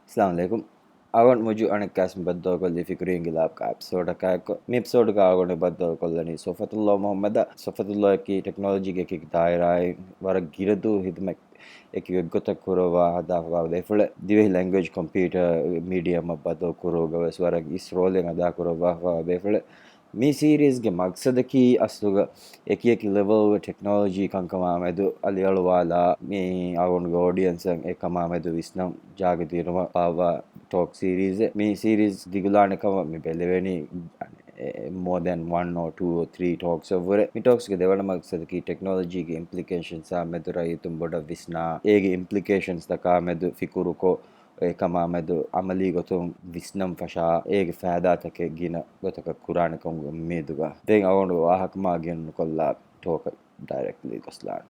Assalamu alaikum. Awan muju anakas baddo kolli fikri ingilab ka episode ka ko mi episode ka agone baddo kollani Sofwathullah Mohamed Sofwathullah ki technology ki dairai war giradu hidmek eki gotta kurova hada defule Dhivehi language computer medium baddo kuroga war is rolling hada kurova defule මේ සීරීස්ගේ මක්සදකී අස්තුග එක level technology කංකමාමැදු අලියළුවාලා මේ අවුන්ගේ ඕඩියන්සන් එකමාමැදු විස්නම් ජාගතීරුම පාවා talk series මේ series දිගුලානකම මේ පෙළවෙනි more than one or two or three talks over it. Me talks ke devana maksad ki technology ki implications sa medura itum boda visna ege implications da ka medu fikuru ko kama medu amali gotum visnam fasha ege faada take gina gotaka kurana kom meduga then awonu ahakma gen kolla talk directly goslan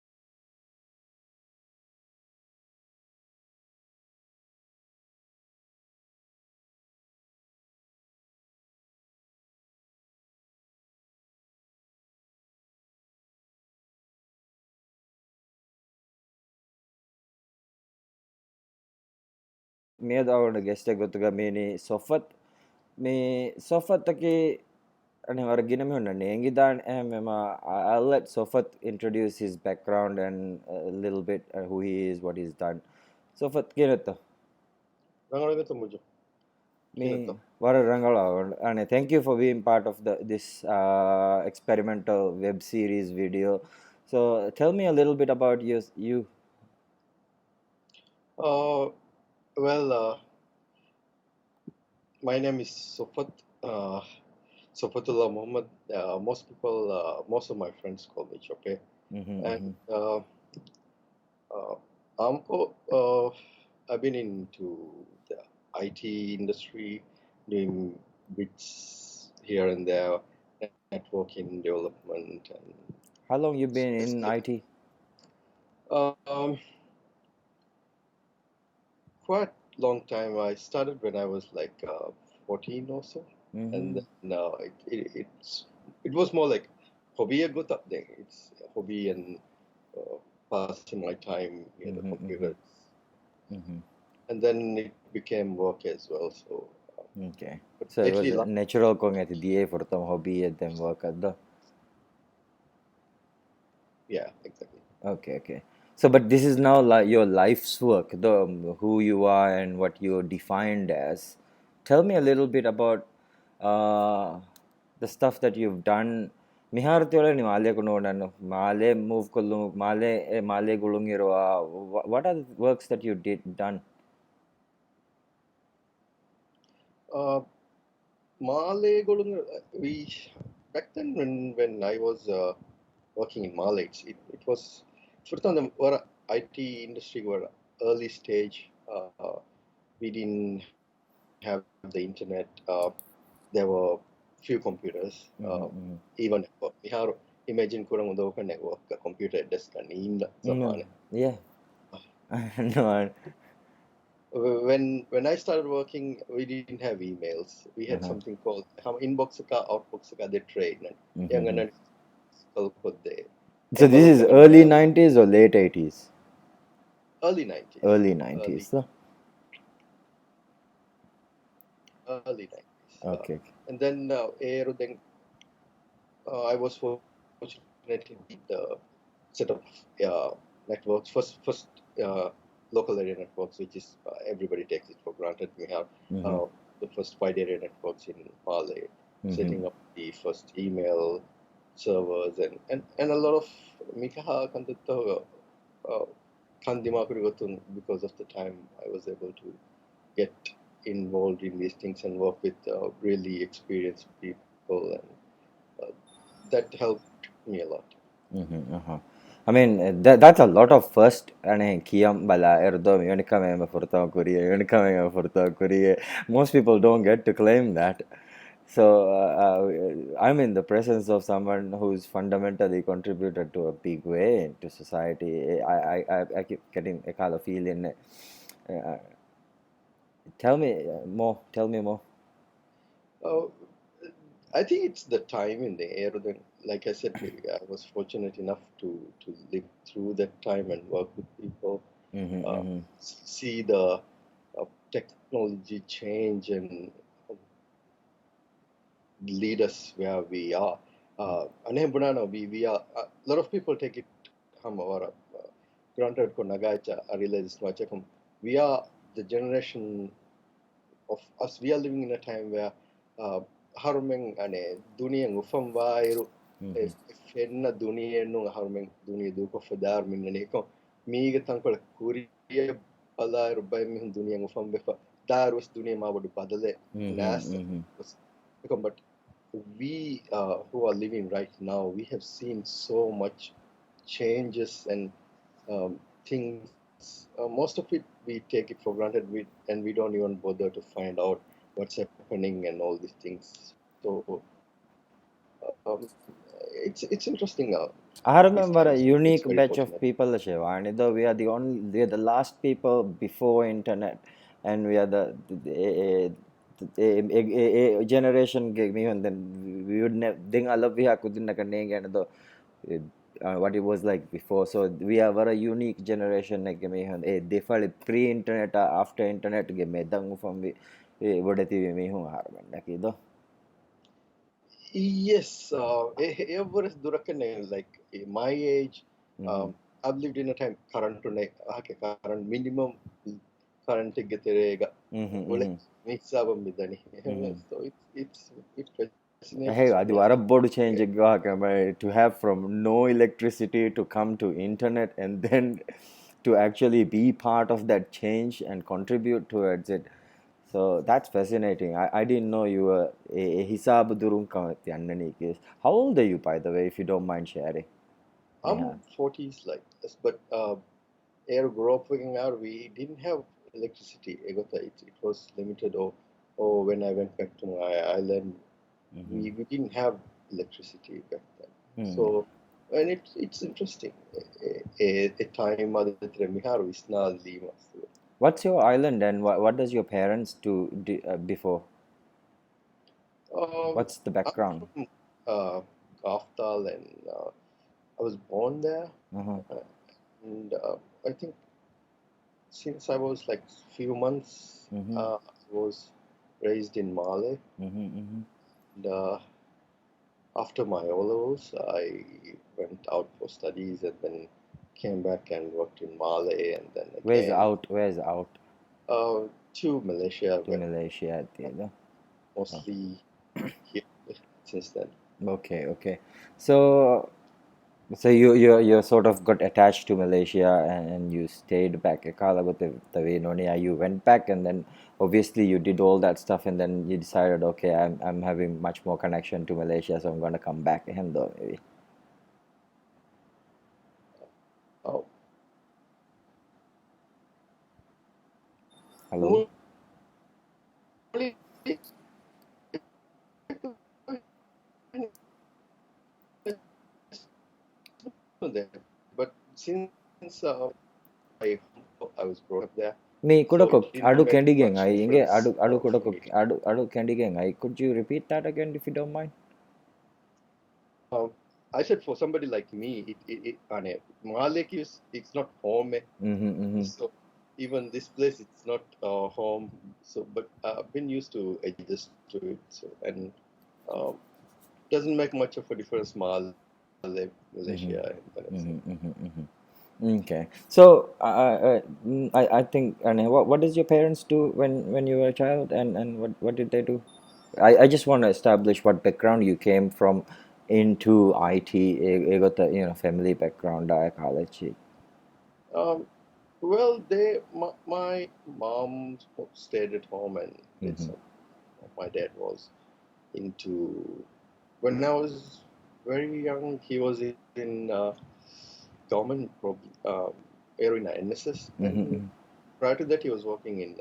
me awonu guest gotuga meni Sofwath me Sofwath take and Ginam Nengidan I'll let Sofwath introduce his background and a little bit who he is, what he's done. Sofwath Kinata. Me what a Rangala and thank you for being part of this experimental web series video. So tell me a little bit about you. My name is Sofwath. Sofwathullah Mohamed. Most of my friends call me Chope. And I've been into the IT industry, doing bits here and there, networking development. And how long you been in IT? Quite long time. I started when I was like 14 or so, and then it was more like hobby good up there. It's a hobby and passing my time near the computers, and then it became work as well. So okay, so it was natural going at the for some hobby and then work at the yeah, exactly. Okay. So, but this is now your life's work, who you are and what you're defined as. Tell me a little bit about the stuff that you've done. Mihartiola ni male kuno nano male move kulung male gulungiroa. What are the works that you done? Malay Golung, we back then when I was working in Malay, it was first on the IT industry were early stage. We didn't have the internet. There were few computers, even network. We have imagine kurang untuk network computer desk kan inda zaman. Yeah. No. When I started working, we didn't have emails. We had something called inbox ka outbox ka the trade. So this is early 90s or late 80s? Early 90s. Early 90s. Early 90s. Okay. And then I was fortunate in the set of networks. First local area networks, which is everybody takes it for granted. We have the first wide area networks in Malay, setting up the first email servers and a lot of mikaha kandato because of the time I was able to get involved in these things and work with really experienced people, and that helped me a lot. I mean, that's a lot of first. Kiyam bala erdo yonikame furta kuriye. Most people don't get to claim that. So I'm in the presence of someone who's fundamentally contributed to a big way to society. I keep getting a kind of feeling. Tell me more. I think it's the time in the air. Like I said, I was fortunate enough to live through that time and work with people, see the technology change and lead us where we are. We are a lot of people take it granted ko nagacha I realize we are the generation of us. We are living in a time where harming ane dunia ngufam wairu fenna dunia no harming dunia duko fadar minne ko miga tankol kuriya balairu bay min dunia ngufam befa darus dunia ma bodu badale nas but we who are living right now, we have seen so much changes and things. Most of it we take it for granted, and we don't even bother to find out what's happening and all these things. So um, it's interesting. I These remember a times, it's unique very batch of fortunate. people, Shiva, and though we are the last people before internet, and we are a generation gave me, and then we would never think I love we couldn't and the what it was like before. So we are very unique generation. Like me, they fall pre-internet, after internet, give me dang from what it me who harman like Yes, every durakane like my age. mm-hmm. Um, I've lived in a time current to current minimum current geterega. Mm-hmm, Ule mm-hmm. mix up midani. Mm-hmm. So it Hey, fascinates అది me. వరబ్బోడు change to have from no electricity to come to internet and then to actually be part of that change and contribute towards it. So that's fascinating. I didn't know you were a hisab durun kamati annaniki. How old are you, by the way, if you don't mind sharing? Neha. I'm 40s like this, but air grew up working out. We didn't have electricity. It was limited. Or when I went back to my island, Mm-hmm. we didn't have electricity back then. Hmm. So, and it's interesting. A time adatre mihar visna lima. What's your island and what does your parents do before? Um, What's the I'm background? from Gaftal and I was born there. Uh-huh. Uh, and I think since I was like few months, Mm-hmm. I was raised in Male. Mm-hmm. Mm-hmm. And after my O-levels, I went out for studies and then came back and worked in Male and then Where's again out? Where's out? to Malaysia, To but Malaysia, you know. Oh, mostly here since then. okay, okay. So, so you sort of got attached to Malaysia and you stayed back. Akala with the way Nonia, you went back and then obviously you did all that stuff and then you decided, okay, I'm having much more connection to Malaysia, so I'm gonna come back. Hendo, maybe. Oh, Hello. only there, but since I I was brought up there, Me so kudako it didn't adu make candy gang. much I inge difference adu for kudako me. adu candy gang. I could you repeat that again if you don't mind? Um, I said for somebody like me, Malik is it's not home, Mm-hmm, mm-hmm. so even this place it's not home. So, but I've been used to adjust to it, so and um, doesn't make much of a difference. Mm-hmm. Malaysia, and Venezuela. Mm-hmm, mm-hmm, mm-hmm. Okay. So I think and what does your parents do when you were a child and what did they do? I just want to establish what background you came from into IT. You got the family background, college. Um, well, my mom stayed at home and did Mm-hmm. some. My dad was into when I was very young. He was in government arena NSS, and Mm-hmm. prior to that, he was working in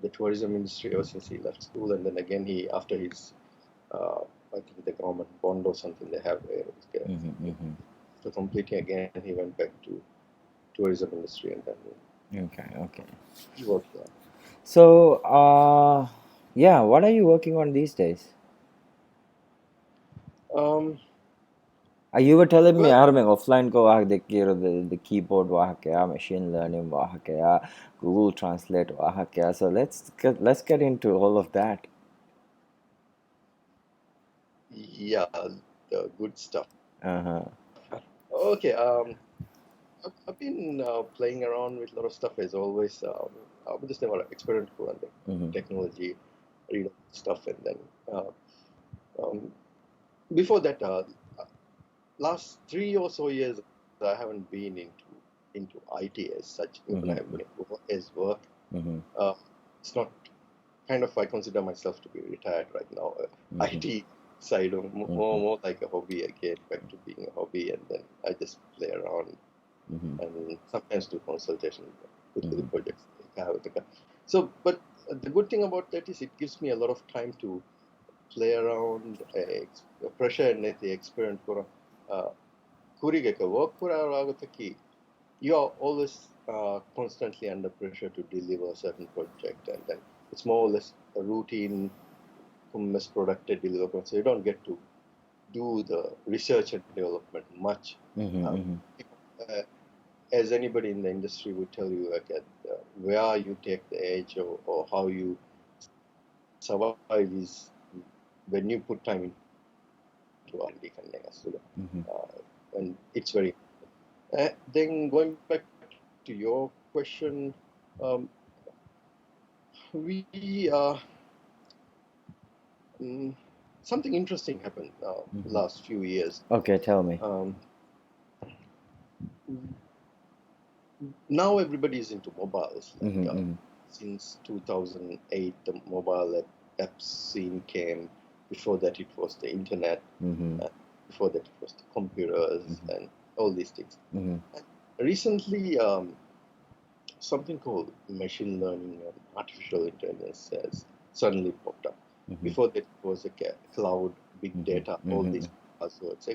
the tourism industry ever since he left school. And then again, he after his I think the government bond or something they have there. Mm-hmm. Mm-hmm. So completing again, he went back to tourism industry and then Okay. Okay. he worked there. So yeah, what are you working on these days? Um, You were telling me Well, यार मैं offline को वाह देख के the keyboard वाह क्या machine learning वाह क्या Google Translate वाह क्या so let's get into all of that. yeah, the good stuff. Uh-huh. Okay, I've been playing around with a lot of stuff as always. I just never experiment with Mm-hmm. technology, read stuff, and then um, before that, last 3 or so years, I haven't been into IT as such. Even I have been as work. Mm-hmm. It's not kind of I consider myself to be retired right now. IT side of more like a hobby again, back to being a hobby, and then I just play around and sometimes do consultation with the projects. So, but the good thing about that is it gives me a lot of time to play around, pressure and the experience for kurigeka work kuraagutaki. You are always constantly under pressure to deliver a certain project, and then it's more or less a routine mass producted development. So you don't get to do the research and development much. As anybody in the industry would tell you, like where you take the edge or how you survive is when you put time into R&D and it's very. Then going back to your question, we something interesting happened last few years. Okay, tell me. Now everybody is into mobiles. Since 2008, the mobile app scene came. Before that, it was the internet. Before that, it was the computers and all these things. And recently, something called machine learning and artificial intelligence has suddenly popped up. Before that, it was a cloud, big data, all these buzzwords.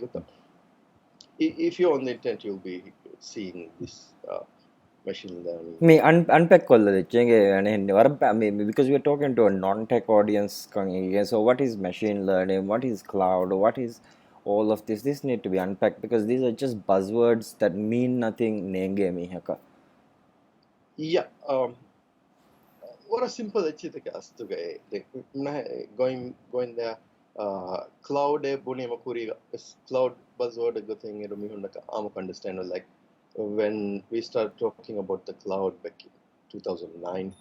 If you're on the internet, you'll be seeing this machine learning. Me unpack because we're talking to a non-tech audience. So what is machine learning? What is cloud? What is all of this? This need to be unpacked because these are just buzzwords that mean nothing. Yeah. What a simple achievement going there. Cloud cloud buzzword thing understand like when we started talking about the cloud back in 2009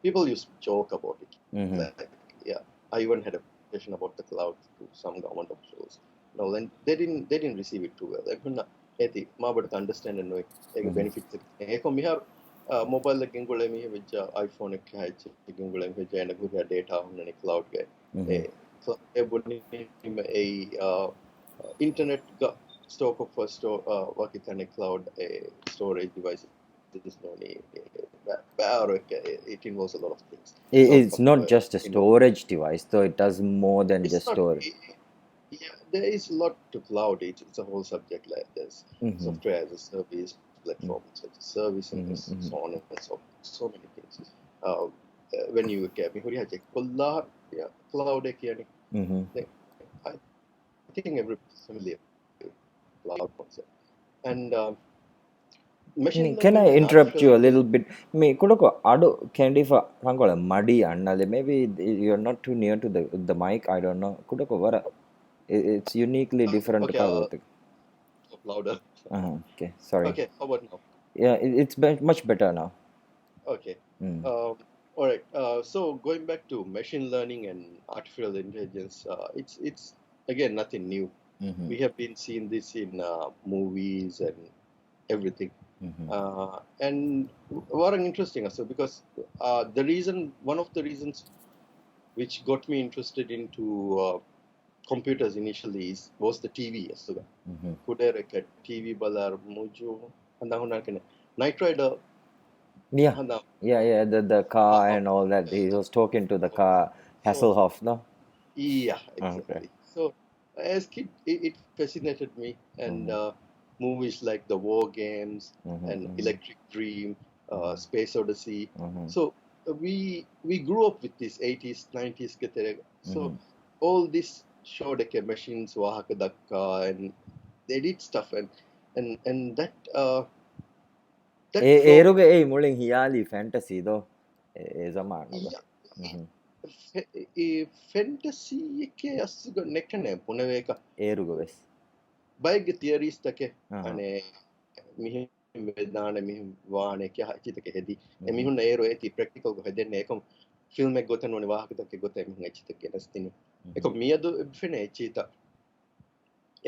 people used to joke about it like, yeah, I even had a presentation about the cloud to some government officials. No, then they didn't receive it too well. Understand and know benefits mobile iPhone data on cloud internet stock of work cloud storage devices. It involves a lot of things. It's not just a storage device, though. It does more than just storage. Yeah, there is a lot to cloud. It's a whole subject. Like there's software as a service, platform as a service, and so on and so forth. So many things. When you get me, cloud I think everybody's familiar with cloud concept. And machine Can I learning and interrupt you a artificial little bit? Me kudoko adu candy for rangola madi annale. Maybe you're not too near to the mic. I don't know. Kudoko vara. It's uniquely different. okay, talk louder. Okay, sorry. Okay, how about now? Yeah, it's much better now. Okay. All right. So going back to machine learning and artificial intelligence, it's again nothing new. We have been seeing this in movies and everything. And what an interesting so because one of the reasons which got me interested into computers initially was the TV. So kudereka TV balar muju Night Rider. Yeah, the car and all that. He was talking to the car, Hasselhoff, no? Yeah, exactly. Okay. So as kid, it fascinated me, and movies like the War Games and Electric Dream, Space Odyssey. So we grew up with this 80s, 90s. So all this showed like machines wahaka dakka, and they did stuff, and that flow. ඒරුගේ ඒ මුලින් හියාලි ෆැන්ටසිදෝ ඒ සමානද Yeah, fantasy එකේ අස්සුග නෙකනේ පුනවේක ඒරුග වෙස් බයිග් theories තක ආහා. අනේ මිහිම් වෙදාන මිහිම් වානේ කිය හිතක හෙදි එමිහුන් aero ඒති practical ගො හෙදෙන්නේ එකම film එක ගොතන ඕනේ වාහක තක ගොත එමිහුන් එච්චිතක නස්තිනි එක මියදු ෆෙනේ එච්චිත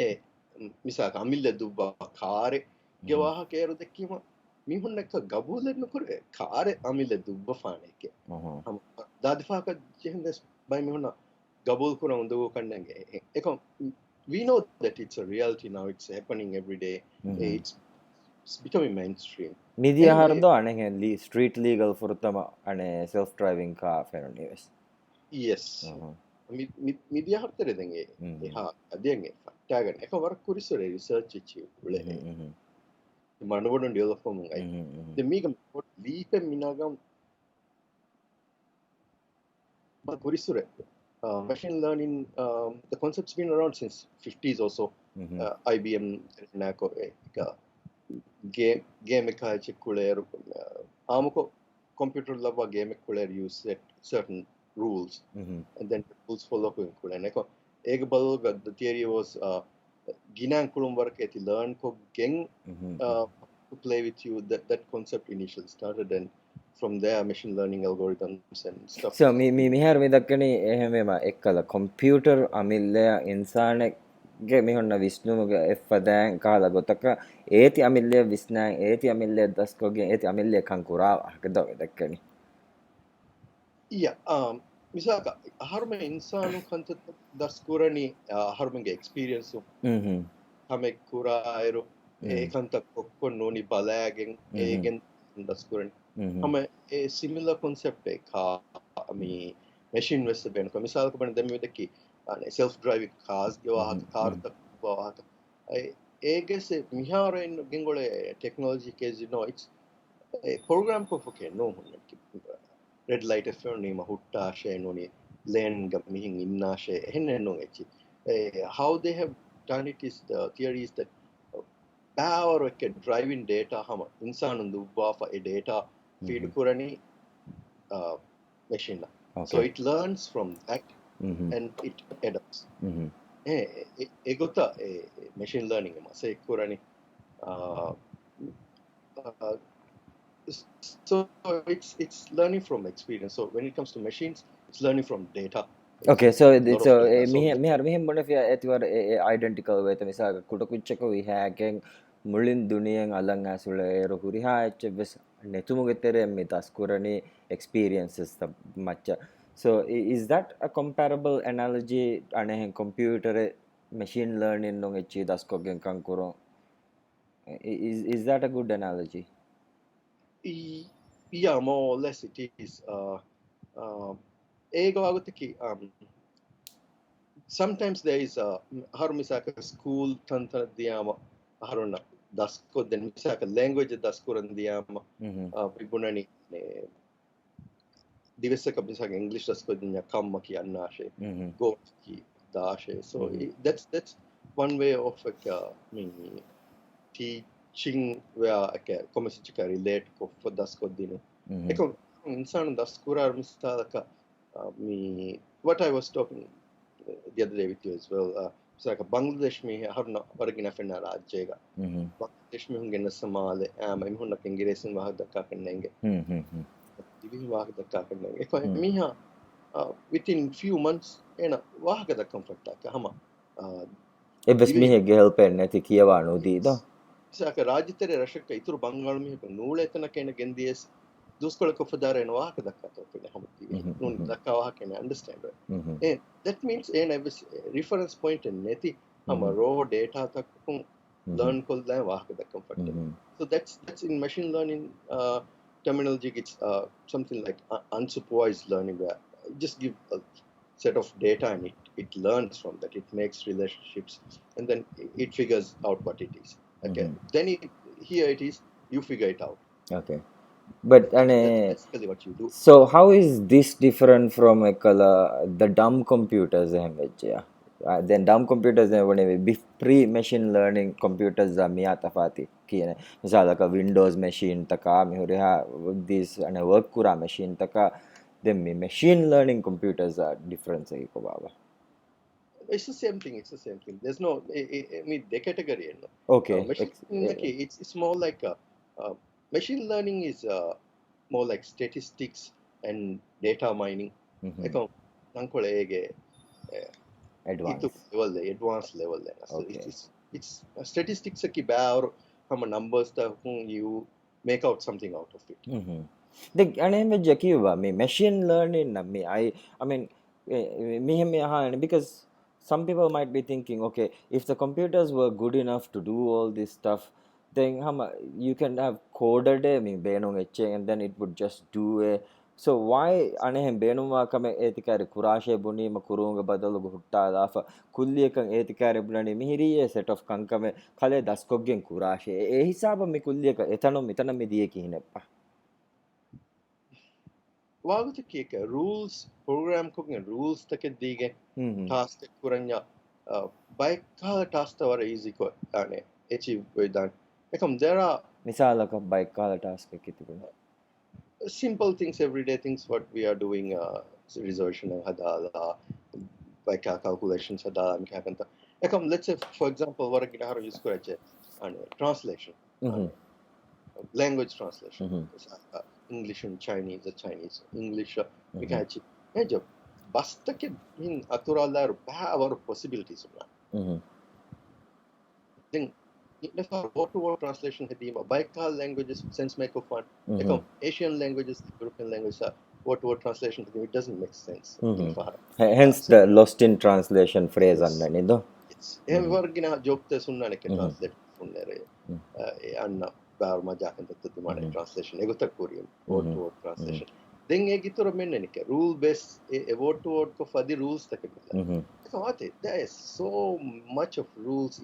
ඒ මිසක අමිල්ල දුබ්බා කාරේ ගේ වාහක ඒරෝ දෙකීම මිහුන් එක ගබුලෙන්න කුරේ කාරේ අමිල්ල දුබ්බ ෆානේ කිය දාදිෆාක ජෙහන්දස් බයි මිහුන ගබුල් කුර උඳු කන්නගේ එක we know that it's a reality now. It's happening every day. It's becoming mainstream. මිදිය හරදෝ අනෙ ස්ට්‍රීට් ලීගල් ෆුරුත්තම අනේ self driving car ෆෙරනිවස් Yes. Media hartere denge. Ha adenge fattagan. Eka warak kurisore research ichi ule. Manubodon develop mungai. The mega leap minagam ba kurisore. Machine learning, the concept's been around since 50s or so. IBM nako game ekache kuleru amuko computer lava game kuleru use certain rules and then the rules follow kulen eko ega balga the theory was ginan kulum work eti learn ko gen to play with you. That concept initially started, and from there machine learning algorithms and stuff. So මිහර විදක්කනේ එහෙමම එක්කල computer අමිල්ලය ඉන්සානෙක්ගේ මිහොන්න විශ්නුමගේ එෆ්පදෑන් කාල ගොතක ඒති අමිල්ලය විස්නෑන් ඒති අමිල්ලය දස්කෝගෙන් ඒති අමිල්ලය කංකුරාව හකදව විදක්කනි misaka harma insanu kanta daskurani harmange experience hame kurairu ekanta kokko noni balagen egen daskurani hame a similar concept ka ami machine west ben ko misal ko ban demi deki self driving cars ge wahat car tak wahat egese miharen gengole technology ke no it's a program ko foke no red light effect ni mahutta she noni lane ga mihin inna she henne no echi how they have done it is the theory is that power එක driving data hama insanun dubba for a data feed kurani machine so it learns from that and it adapts egota machine learning ma say kurani so it's learning from experience. So when it comes to machines, it's learning from data. Okay, so මෙහර මෙහෙම මොන ඇතිවර identical වේත මිසක කුඩ කුච්චක විහාකෙන් මුලින් දුනියෙන් අලං ඇසුල ඒර හුරිහා එච්ච වෙස් netumogetere me taskurani experiences the much. So is that a comparable analogy ane computer machine learning no echi daskogen kankuro is that a good analogy? Yeah, more or less it is. Ego agutiki sometimes there is haru misaka school tanta diyama haruna dasko then misaka language daskuran diyama bibunani divesaka misaka english dasko dinya kamma kiyanna she go ki dashe so that's one way of teaching where commercial relate for dasko dinu eko insan daskura misaka what I was talking the other day with you as well. So Bangladesh me harna waragina fenna rajyega. Bangladesh me hungenna Somali me hunna kengiresin wahak dakka kannenge. Dhivehi wahak dakka kannenge. Eko miha within few months ena wahak dakka fatta hama. Ebbes mihege help නැති කියවano දීද? So රාජ්‍යතරේ රශක ඉතුරු බංගාල මිහක නූල එතන කෙන ගෙන්දියස් duskola ko fadare no wahak dakka to pele hamti nun dakka wahak can understand right and that means and I was reference point and neti hama raw data takku learn kolla wahak dakka fatta so that's in machine learning terminology it's something like unsupervised learning where you just give a set of data and it learns from that, it makes relationships and then it figures out what it is. Okay, then here it is you figure it out. Okay, but that's basically what you do. So how is this different from the dumb computers? then dumb computers pre-machine learning computers miya tafati කියන මිසාලක Windows machine taka mihuriha these ane work kura machine taka then machine learning computers are different ko baba. It's the same thing. It's the same thing. There's no, I mean, the category. Okay. Machine learning, it's more like machine learning is more like statistics and data mining. Eko nankole ege advanced level. So Okay. it's statistics ki baur from numbers that you make out something out of it. The anime jakiwa me machine learning na me I mean me because some people might be thinking, okay, if the computers were good enough to do all this stuff, then you can have coded me benung and then it would just do it. So why anehem benuma kame etikare kurashe bunima kurunga badalu hutta dafa kulliyekan etikare bunani mihiriye set of kankame kale daskoggen kurashe e hisaba me kulliyeka etano mitana me diye kihineppa. Waagute kiyeka rules program cooking rules take dige task kuranya bike car task tawara easy ko ane achieve vedan ekam there are misalaka bike car task ekitibuna simple things everyday things what we are doing reservation hadala bike car calculations hadala mikakanta ekam let's say for example wara gidaharo use korache ane translation language translation English and Chinese, English, Mikachi. Ejo, basta ke in aturala power possibilities. Then, if our word-to-word translation hedima, Baikal languages sense make of fun. Asian languages, European languages, word-to-word translation it doesn't make sense. Hence the lost in translation phrase annanido. Yes. Evergina joke the sunna ke translate sunnere. Anna baar majakan tattumane translation egota Korean word-to-word translation. Then egitura mennenike rule based word-to-word ko fadi rules takemilla. So what there is so much of rules.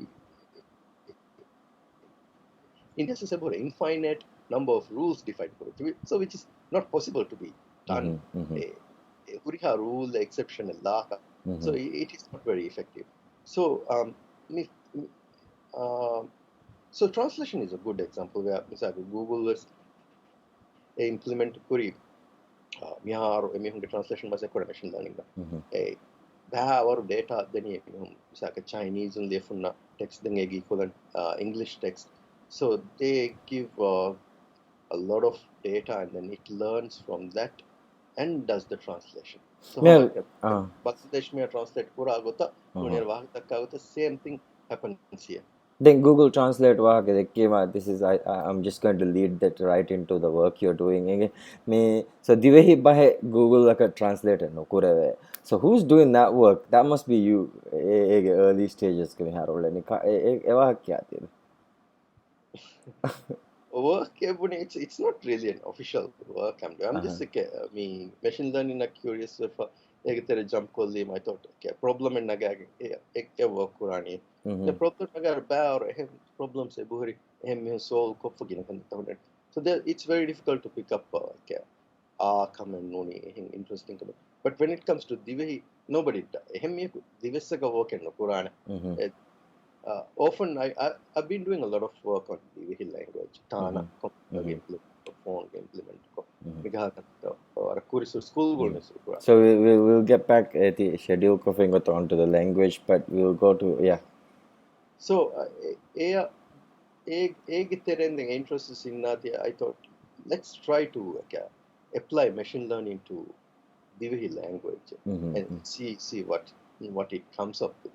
In this is about an infinite number of rules defined for it. So which is not possible to be done. A rule exception law. So it is not very effective. So so translation is a good example where Google was implement kuri mihar emihunge translation was a machine learning our data then misaka Chinese and lefunna text then equivalent English text. So they give a lot of data and then it learns from that and does the translation. So Bangladesh may translate kura agota munir wahtakagota same thing happens here. Then Google Translate this is I'm just going to lead that right into the work you're doing. So Dhivehi bahe Google like a translator no kurave. So who's doing that work? That must be you. Early stages ke harole ni ewa kya tira. Work it's not really an official work I'm doing. I'm just me machine learning na curious if egitere jump kolli I thought okay problem en naga ek work kurani the problem naga baur problems e buhri me solve kopfugina kan. So there it's very difficult to pick up okay comment noni interesting comment. But when it comes to Dhivehi nobody me divessaga work en kurana often I've been doing a lot of work on Dhivehi language. Tana phone implement So we'll get back at the schedule onto the language, but we'll go to So interest in that I thought let's try to apply machine learning to Dhivehi language and see what it comes up with.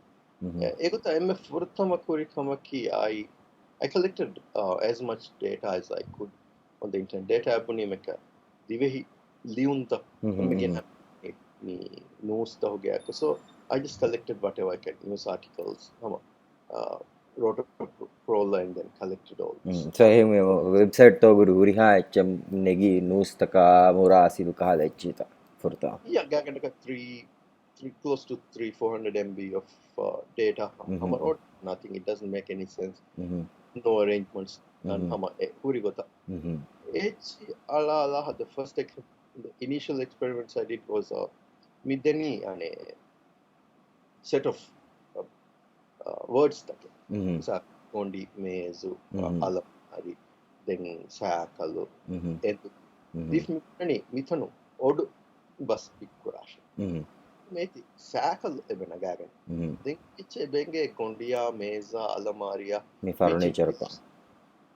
I collected as much data as I could on the internet. Data abunimeka Dhivehi liunta news ta ho gaya. So I just collected whatever I can, news articles, wrote a prologue and then collected all this. So website to guru huriha negi news taka mura asidu kahala echita furta. Yeah, gagandaka close to 300-400 MB of data. Nothing. It doesn't make any sense. No arrangements. The first the initial experiments I did was mideni and a set of words take. Mhm. Sa kondi mezu Mhm. alam hari then saakalu Mhm. edu. Mhm. Dif mitani mitanu odu bus pikkurash. Mhm. Meti saakalu ebena gagan. Mhm. Then iche benge kondiya meza alamariya මේ mechi furniture එක.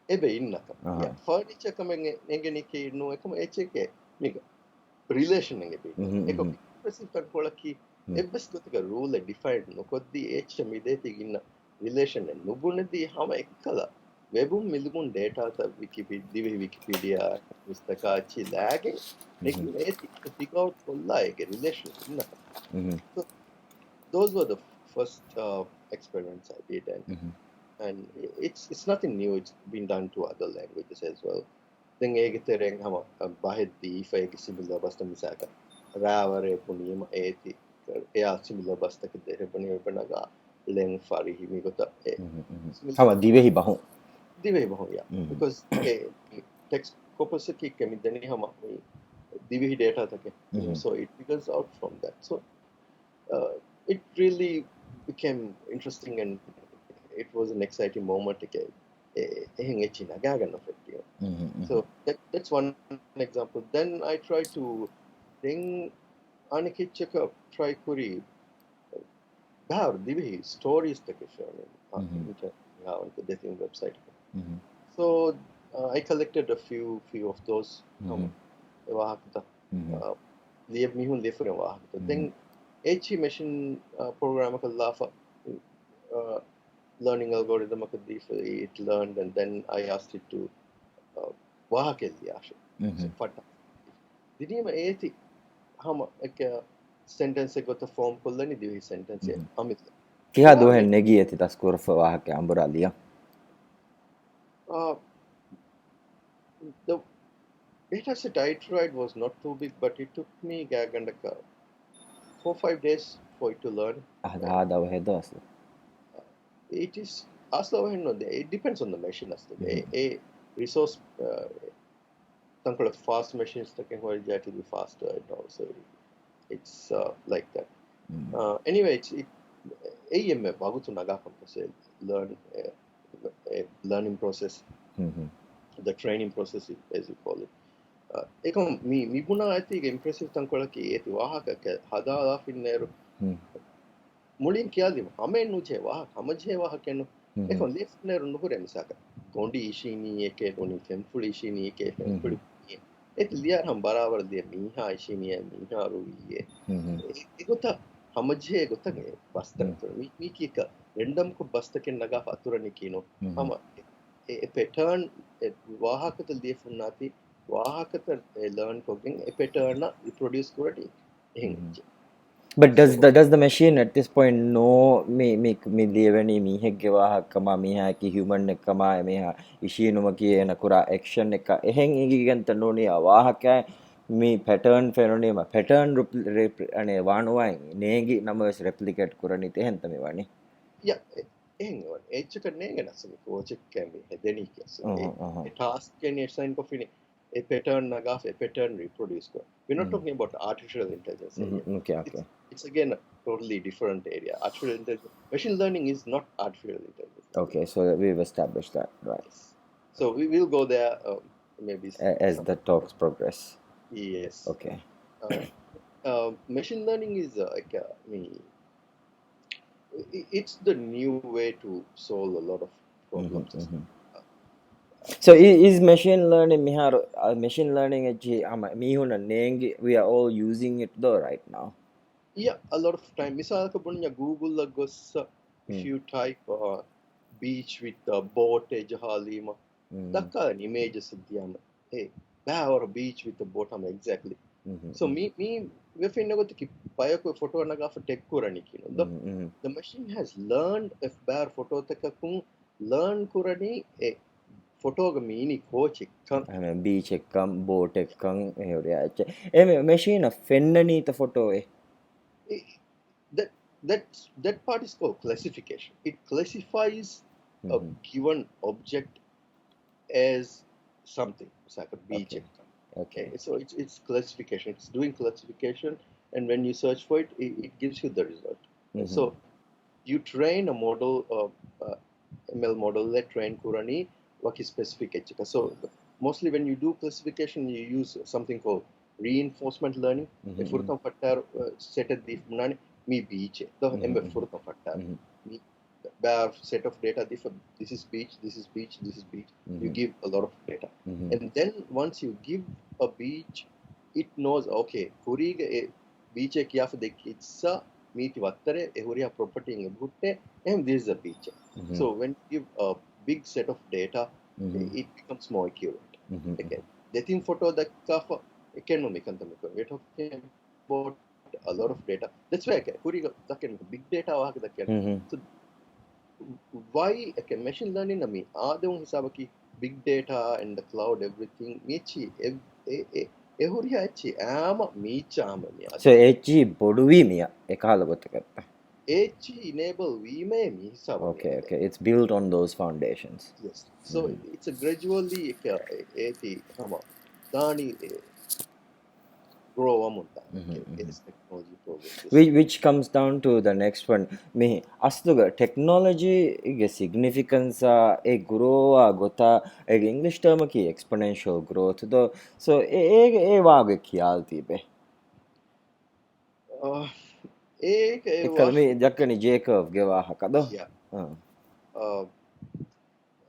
ebe innaka. Aha. Yeah, furniture kamen engeniki no ekam echeke mika relation nge be. Mhm. Eko Mhm. impressive kan kolaki Mm. ebbes gotika rule defined no koddi eche mideti ginna relation ne nubunedi hama ekkala webum milumun data ta Wikipedia pustaka chi lage Mhm. eti figure out kolla ege relation innaka. Mhm. So those were the first experiments I did, Mhm. and it's nothing new. It's been done to other languages as well. Then ඒගෙතරෙන් හම බහෙද්දී ඊෆයක similar බස්ත මිසාක රාවරේ පුනීම ඒති එයා similar බස්තක දෙරබනේ වෙනගා ලෙන් ෆරිහි මිගත Mhm. Mhm. Sama Dhivehi bahu. දිවේ බහුය Mhm. because text corpus ki kemidani hama දිවිහි data take Mhm. so it figures out from that. So it really became interesting, and it was an exciting moment again. එහෙන් එච්චි නගාගන්න ෆෙක්ටිය. Mhm. Mhm. So that's one example. Then I try to then Anikichaka try kuri bahar Dhivehi stories take share Mhm. on the dating website. Mhm. So I collected a few of those Mhm. wahakata Mhm. lieb mihun lefure wahakata. Mhm. Then HE machine program ka lafa learning algorithm it learned, and then I asked it to wahakelli ashe. So Mhm. fata didima eti hama ek sentence එක ගොත form කොල්ලනි දිවි sentence එක අමිත Kiha dohen negi eti tas kurfa wahake amburalia. the data set I tried was not too big, but it took me gagandaka 4-5 days for it to learn. Hada wahedo asli. It is asla it depends on the machine as a resource some fast machines taking where you have to be faster and also it's like that. Anyway, it AMA bagutu naga kampase learn learning process, Mhm. the training process as you call it. Ekam mi puna I think impressive tankolaki eti wahaka hadala finneru Mhm. mulin kiyadima hame nuche wahaka hamaje wahakenu Mhm. ekam lefneru nuhure misaka gondi ishini eke goni femfuli ishini eke femfuli et liyar ham barabar liya miha ishini miha ruwiye Mhm. egota hamaje egota basta mi kika random ko basta ken naga faturani kino hama a pattern wahakata lefunnati wahakata learn cooking a pattern reproduce kuradi But does the machine at this point know me leveni mi hegge wahakama mi ha ki human ekama meha ishinuma ki ena kura action එක එහෙන් igiganta noni wahaka me pattern phenonema pattern ane wanuwa negi namas replicate kurani tehen tami wani. yeah එහෙනම් ඒච්චක නේගෙන අසමි project කැමි hedeni kiasu a task can assign ko fini a pattern naga a pattern reproduce ko. We're not talking about artificial intelligence area. Okay. It's again a totally different area. Artificial intelligence, machine learning is not artificial intelligence. Okay, so we've established that, right? Yes. So we will go there maybe As the talks progress. Yes. Okay. Machine learning is it's the new way to solve a lot of problems. So is machine learning machine learning mihuna nengi we are all using it though right now. Yeah, a lot of time. Misalka bunya Google goes if you type beach with a boat jahalima dakka images diyama hey or a beach with a boat exactly. So me we finna go to payako photo naga for tech kurani kino the machine has learned if bear photo takakun learn kurani a photo ga meaning coach kan beach ekkam boat ekkam ehoriya eme machine fennani the photo that part is called classification. It classifies a given object as something. It's like a beach. Okay. So it's classification. It's doing classification, and when you search for it, it gives you the result. So you train a model, ML model that train kurani waki specific etchika. So mostly when you do classification, you use something called reinforcement learning. E furtam fattar set at the munani me beach the embe furtam fattar me bar set of data this is beach, this is beach, this is beach. You give a lot of data, and then once you give a beach, it knows okay kuriga beach ek ya de kitsa meeti wattare ehuriya property inge butte and this is a beach. So when you give a big set of data, it becomes more accurate. Okay, the thing photo that kafa economic and we're talking about a lot of data. That's why kuriga big data so why okay machine learning nami adum hisabaki big data and the cloud everything mechi ehuriya echi ama mecha ama so echi boduwi miya ekala gottakatta H enable vime misa. okay it's built on those foundations. Yes, so it's a gradually ama dani grow amunta is technology progress, which comes down to the next one me astuga technology ge significance e grow gota e english term ki exponential growth do so e waage khiyal tibe ekkada me jakkani j curve ge wahaka do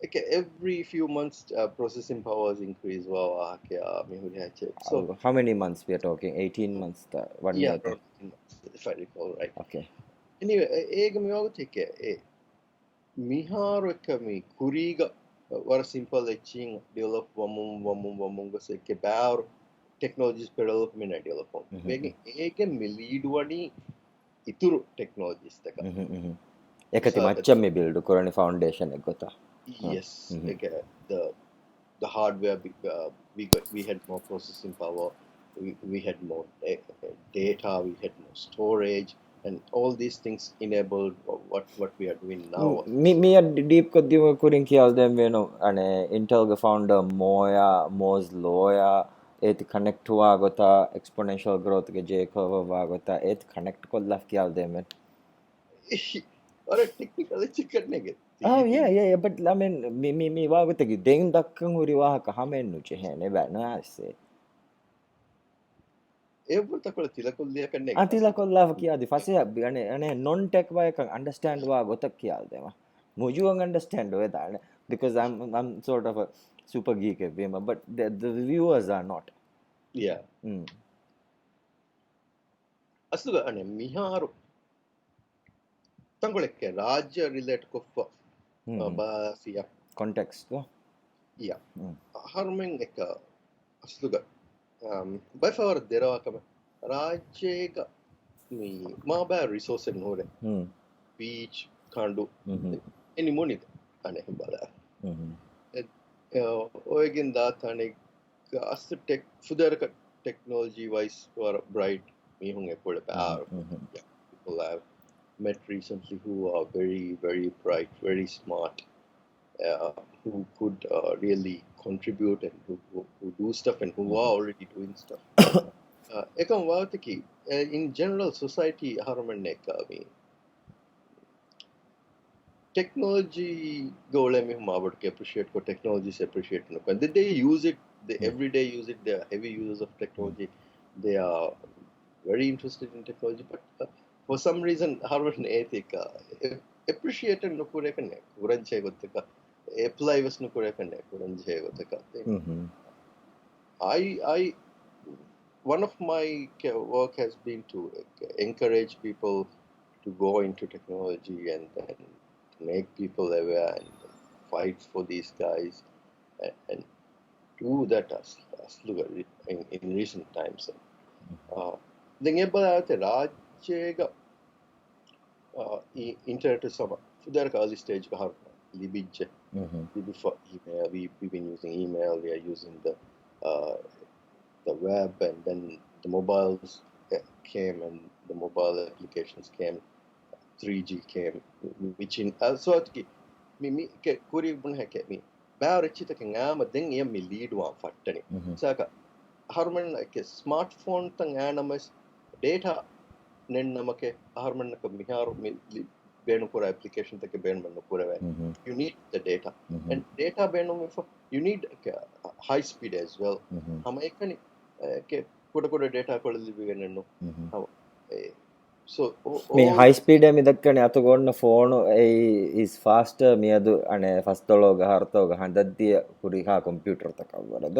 okay, every few months processing powers increase so how many months we are talking 18 months 1 year around 18 months, if I recall right. okay anyway ega me wagu teke miharu ekka me kuriga war simple etching develop wamum go se ke baur technologies development develop mege ege me lead wani ituru technologies taka ekati maccham me build korani foundation ek gota yes like the hardware we had more processing power, we had more data, we had more storage, and all these things enabled what we are doing now. Me deep koddi kurin kiyal dem veno ane intel ge founder Moore's lawyer et connect wa gota exponential growth ge j curve wa gota et connect kollaf kiyal dem or a technically chicken nugget. Oh yeah but I mean me wa gota ge den dakkan huri wa ka hamen nu che ne ba na ase ever takola tilakolliya kanne atilakollaf kiyadi fase ane non tech wa kan understand wa gota kiyal dem mujuang understand weda because I'm sort of a super geek but the viewers are not. Yeah. Asluga ane miharu tangoleke rajya relate koffa basiya context yeah harmen eka asluga by far derawakama rajyega me maba resource nore beach kandu any money ane bala oegen da tane as tech fudaraka technology wise or bright me hung epole people have met recently who are very very bright, very smart, who could really contribute and who do stuff and who are already doing stuff. Ekam waatiki in general society harmaneka me technology gole me mabad ke appreciate ko technology se appreciate no kan they use it, they every day use it, they are heavy users of technology, they are very interested in technology, but for some reason harman etika appreciate no kure kan kuranche gottaka apply was no kure kan kuranche gottaka I one of my work has been to encourage people to go into technology and then make people aware and fight for these guys and do that as in recent times. Then rajyega internet sama there early stage ka libijje before email we've been using email, we are using the web, and then the mobiles came and the mobile applications came, 3G came, which in also me ke kuri bun hake me baurichi ta ngama den ye me lead wa fattani saka harman ke smartphone tang animas data nen namake harman ka mihar Benukura application take Benukura. You need the data. And data you need high speed as well. How many put data so මේ all high ස්පීඩ මිදක්කන අතුගොන්න ෆෝනු is faster මියදු අනේ ෆස්තලෝග හර්තෝග හන්දද්දිය කුරිහා computer තකවරද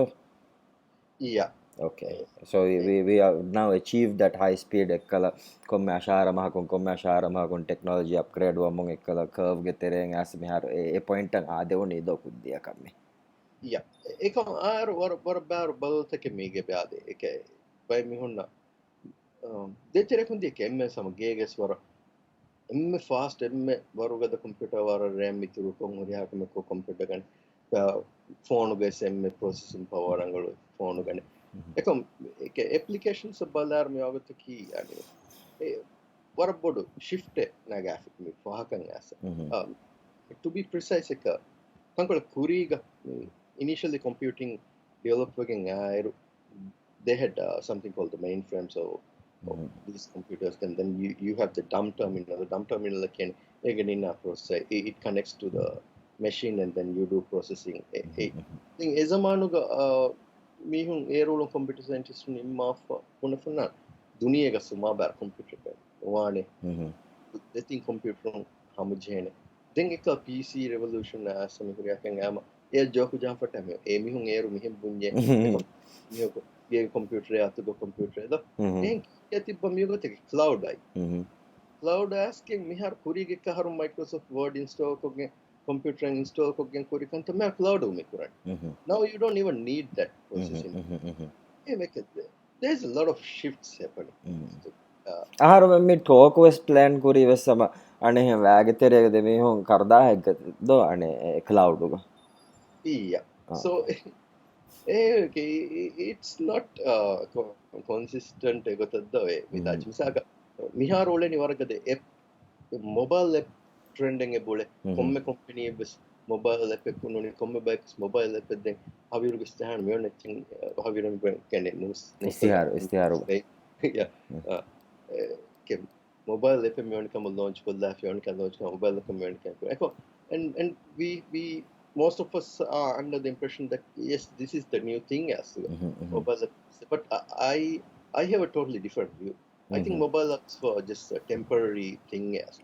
yeah. Okay, so we have now achieved that high speed ekkala komme ashara mahakun technology upgrade wamon ekkala curve ge tereng as mehar e point an adewoni do kuddiya kamme yeah ekam ar war bar baltake mege beade eke bay mihunna dechere kundi ke emme sama geges war emme fast emme warugada computer war ram mituru kon horiya kame ko computer gan phone ge emme processing power angalo phone gan ekam eke applications balar me agata ki yani war bodu shift na graphic me fahakan asa to be precise eka kankola kuriga initially computing developing they had something called the mainframe so these computers and then you have the dumb terminal can again process it connects to the machine and then you do processing thing ezamanuga mihun erulun computer scientist nimma punafuna duniyega suma bar computer wane they think computer hamujene then එක PC revolution asami kuriya kan ama e joku jam fatame e mihun eru mihim bunje mihoko ge computer atugo computer da en ketibba miyogo te cloud ai cloud asking mihar kurige ka harum Microsoft Word install kogen computer install kogen kuri kan me cloud me kuran now you don't even need that processing there's a lot of shifts happening ආහාර මේ talk west plan kuri wesama ane waage terege de mehun karda hegga do ane cloud uga yeah so it's not consistent egotadda we vidach misaga mihar oleni waragade app mobile app trending e bole komme company bes mobile app kunoni komme bikes mobile app den haviruge stahan me onetin havirum kene news istihar yeah ke mobile app me onikam launch kolla fi onikam launch mobile app me onikam and we most of us are under the impression that yes this is the new thing as mobile apps but I have a totally different view I think mobile apps for just a temporary thing as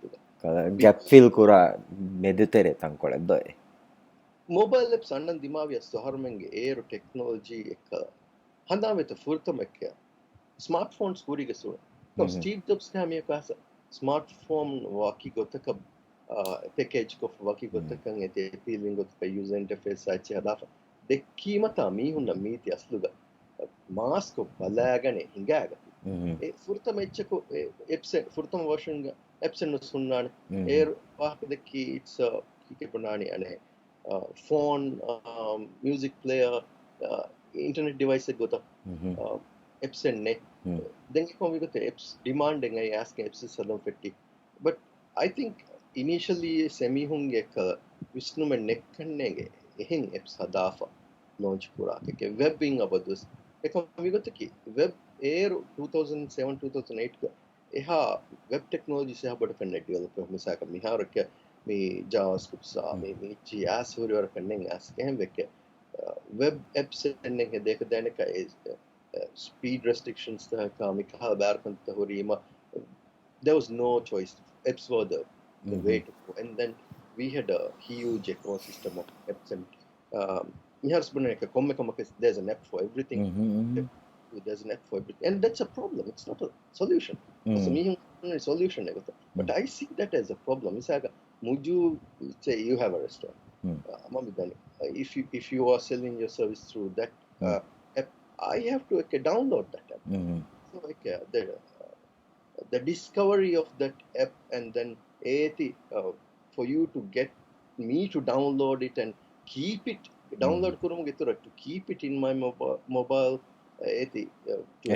gap fill kura medutere tankole doy mobile apps annan dimaviya soharmenge air technology ekka handameta furtam ekka smartphones kurige so Steve Jobs kame kasa smartphone waki gotaka package ko waki gotakan ete feeling gotaka user interface achi hadafa dekkimata mihunna meeti asluga mask balagane hingaga furtam echko apps furtam version apps no sunnane air wahaka dekki it's kike banani ane phone music player internet device gota apps ne then we got the apps demanding I ask apps salon fetti but I think initially semi hunge ka Vishnu men nekkannege ehin apps hadafa launch kura ke webbing abadus ekam we got ki web air 2007 2008 ka eha web technology se habada kanne develop misaka miharake me javascript sa me chi as horiwar kanne as kehem vekke web apps enne deka deneka is speed restrictions there was no choice apps were the way to go and then we had a huge ecosystem of apps and there's an app for everything there's an app for everything and that's a problem it's not a solution it's a solution but I see that as a problem muju say you have a restaurant if you are selling your service through that app I have to download that app so the discovery of that app and then for you to get me to download it and keep it download to keep it in my mobile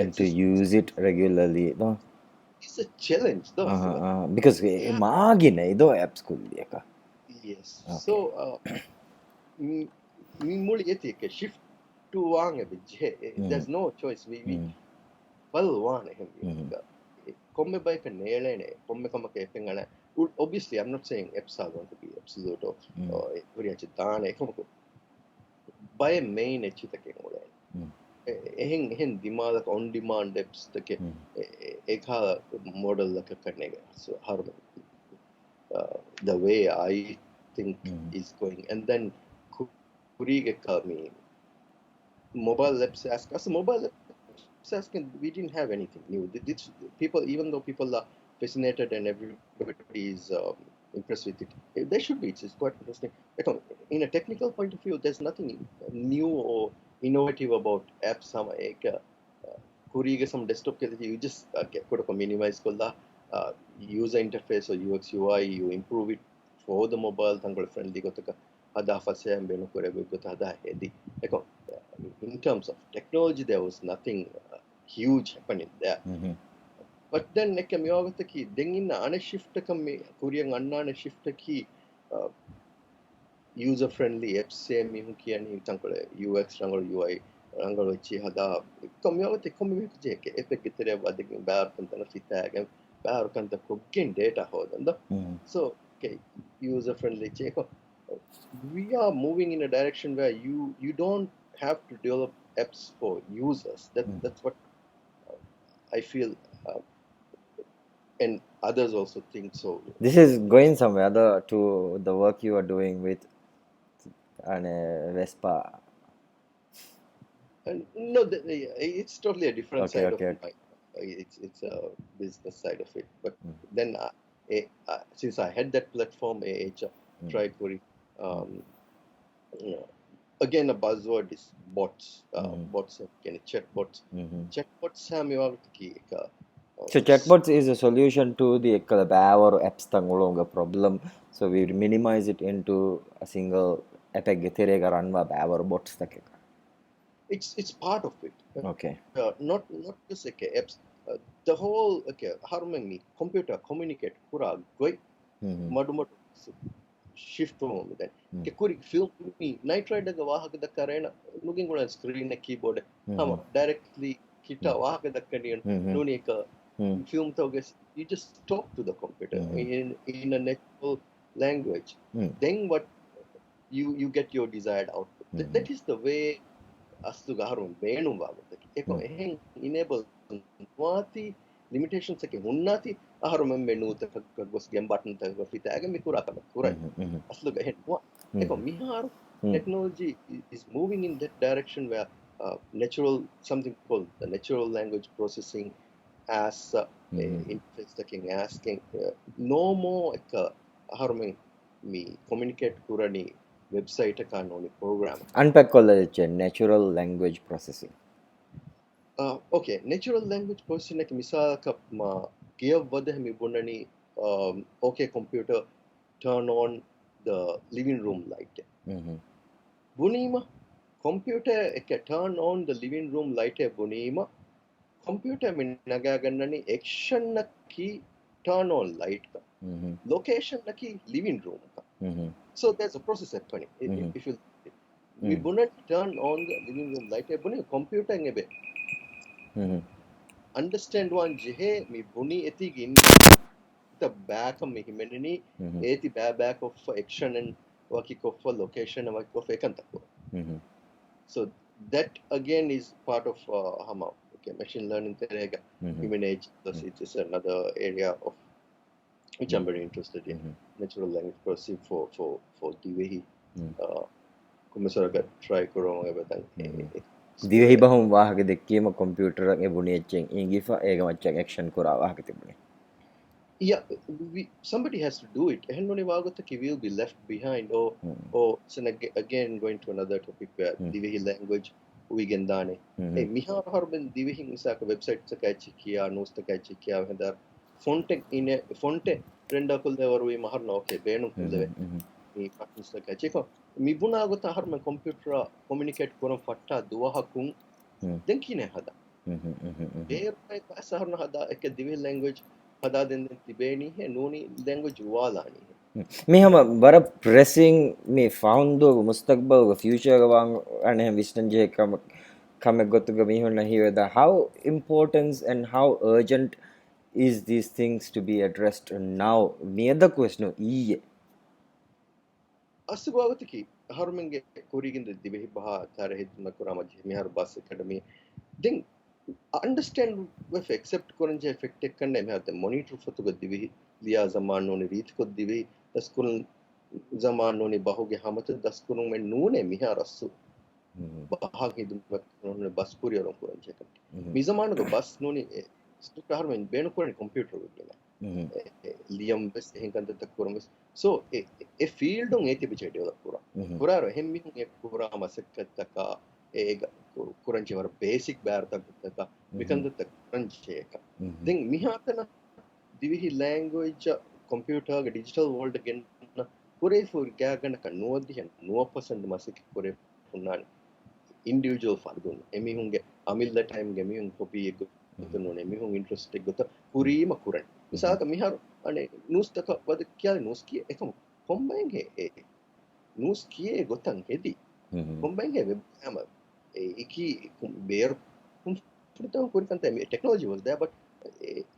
and to use it regularly no it's a challenge though because maagine ido apps kulliyaka yes so muli shift to wang there's no choice we well one komme bike neelene komme kamake pengana obviously I'm not saying apps are going to be absolute or every dane by main echitake ngole ehen dimaga on demand apps take ekha model laka karne ga so how the way I think is going, and then kuriga kami mobile apps ask us mobile apps asking we didn't have anything new. People, even though people are fascinated and everybody is impressed with it, they should be. It's quite interesting. In a technical point of view, there's nothing new or innovative about apps. Some kuriga some desktop you just minimize user interface or UX UI, you improve it for the mobile tangal friendly gotaka hada fase ambeno korego gota hada hedi in terms of technology there was nothing huge happening there. But then like miyawataki then in ana shift kam me korean anna shift ki user friendly apps same me kiyani tankole UX rangal UI rangal vechi hada community je ke epic gitere wadagin bar kantana fitaga bar kanta cooking data hodanda so okay user friendly che we are moving in a direction where you don't have to develop apps for users. That's what I feel, and others also think so. This is going somewhere to the work you are doing with Vespa. No, it's totally a different side of Okay. my. It's a business side of it. But then, since I had that platform, try Kuri. Again, a buzzword is bots. Bots and chatbots. Chatbots have So chatbots is a solution to the or apps tangolonga problem. So we minimize it into a single app geterega ranwa or bots take. It's part of it. Okay. Not just like apps. The whole how me computer communicate kura goi madu shift from then kuri film me night ride ga wahaga da karena looking on screen keyboard directly kita wahaga da kaniyan noni ka film toges you just talk to the computer in a natural language. Then what you get your desired output. That is the way astuga harum beenum wagataki ehen enable wati limitations ke hunnati aharum menu ta gos game button ta fita aga mi kura kama kura asluga ehen mihar technology is moving in that direction where natural something called the natural language processing as interface taking asking no more aharum me communicate kurani website kan only program. Unpack natural language processing. Okay, natural language processing like misal ka give wada mi bunani okay computer turn on the living room light. Bunima computer turn on the living room light bunima computer min naga gannani action ki turn on light ka location ki living room ka. So there's a process happening. If you we bunat turn on the living room light bunni computer ngebe understand one jehe mi buni etigin the back of me himenini eti back of action and working of location and work of ekantako. So that again is part of hama machine learning terega human age plus it is another area of which I'm very interested in. Natural language processing for Dhivehi. Kumasaraga try korong everything. Dhivehi bahum wahage dekkema computer e buni echen ingifa ega machan action kora wahage tibune. Yeah, somebody has to do it. Henoni wagotaki will be left behind or so again going to another topic where Dhivehi language uigendane. Hey, mihar harben Dhivehi misaka website sakachi kiya news sakachi kiya hendar fonte in a fonte trend akul devaru maharna okay benu kuldeve. Me patterns sakachi ko mibuna agota harmen computer communicate koram fatta duwahakun denkine hada. There pasaharna hada ek Dhivehi language hada den tibeni he noni language walani. Me hama bara pressing me found do mustaqbal future wang and hem wisdom je come gotuga me honna here the how important and how urgent is these things to be addressed now? Miyada question iye. අස්වාවතකි හරුමන්ගේ කුරීගින්ද Dhivehi බහ තරහෙත්න කුරාමජ මිහාර bus academy then understand with accept korange effect ekkanne me hada monitor fotuga divehi liya zaman noni reet ko divehi daskun zaman noni bahuge hamata daskun men nune miharassu bahag hidum noni bas kuriyaron korange kan mi zaman go bas noni stukar men benu koran computer gena liyam bes ehin kan koran so a field on eti biche develop kura kuraro hemmi e kura masakkataka ega kuranche war basic bartaka mikandata kuranche ka then mihatana divihi language computer digital world again kure for gagana kan nuodihan 9% masik kure punnani individual fardun emihunge amilla time ge mihun copy ek gotun emihun interest ek gota kurima kuran misaka mihar ane news taka wad kyale news ki ekam kombenge e news ki gotan hedi kombenge web ama iki bear kumputa kurikanta technology was there but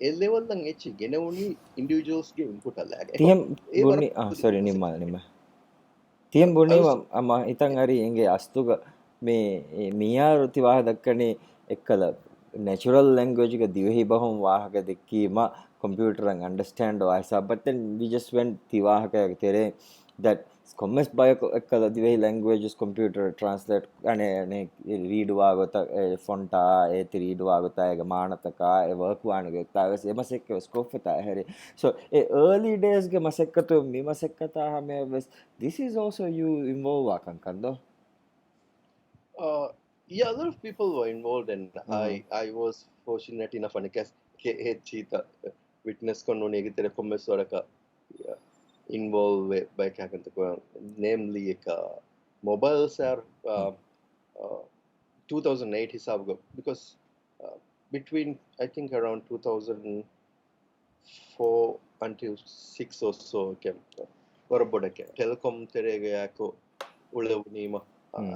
a level lang echi genawuni individuals ge input alaga tiem boni sorry nimma tiem boni ama itan ari enge astuga me miyaruti waha dakkani ekkala natural language ga divehi bahum wahaga dekkima computer and understand wasa but then we just went tiwahaka tere that commerce by ekkala divehi languages computer translate ane read wagota fonta e read wagota ega manataka e work wanage tagas emasekke scope here so early days ge masekkatu mi masekkata hame this is also you involve wakan kando. Yeah, a lot of people were involved, and I was fortunate enough, and I cheetah witness kono negitare commerce oraka involved by kakanta namely mobiles are 2008 hisab go because between I think around 2004 until 6 or so or about telecom terega yako ulevnima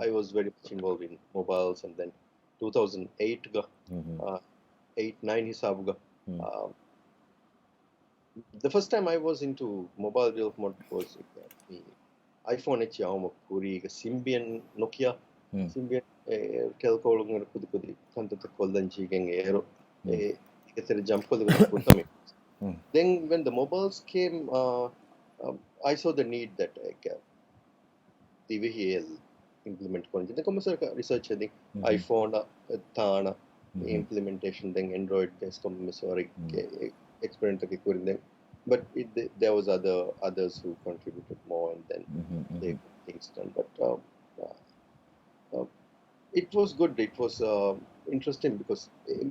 I was very much involved in mobiles, and then 2008 ga 8-9 hisab ga the first time I was into mobile development was the iPhone h yawma kuri Symbian Nokia Symbian telco ngar kudi kantata kollanchi gen ero etere jump kodu kutami then when the mobiles came I saw the need that Dhivehi implement konje the commercial research the iPhone thana implementation then Android based commercial experiment ke kurinde but there was others who contributed more and then they things done but it was good it was interesting because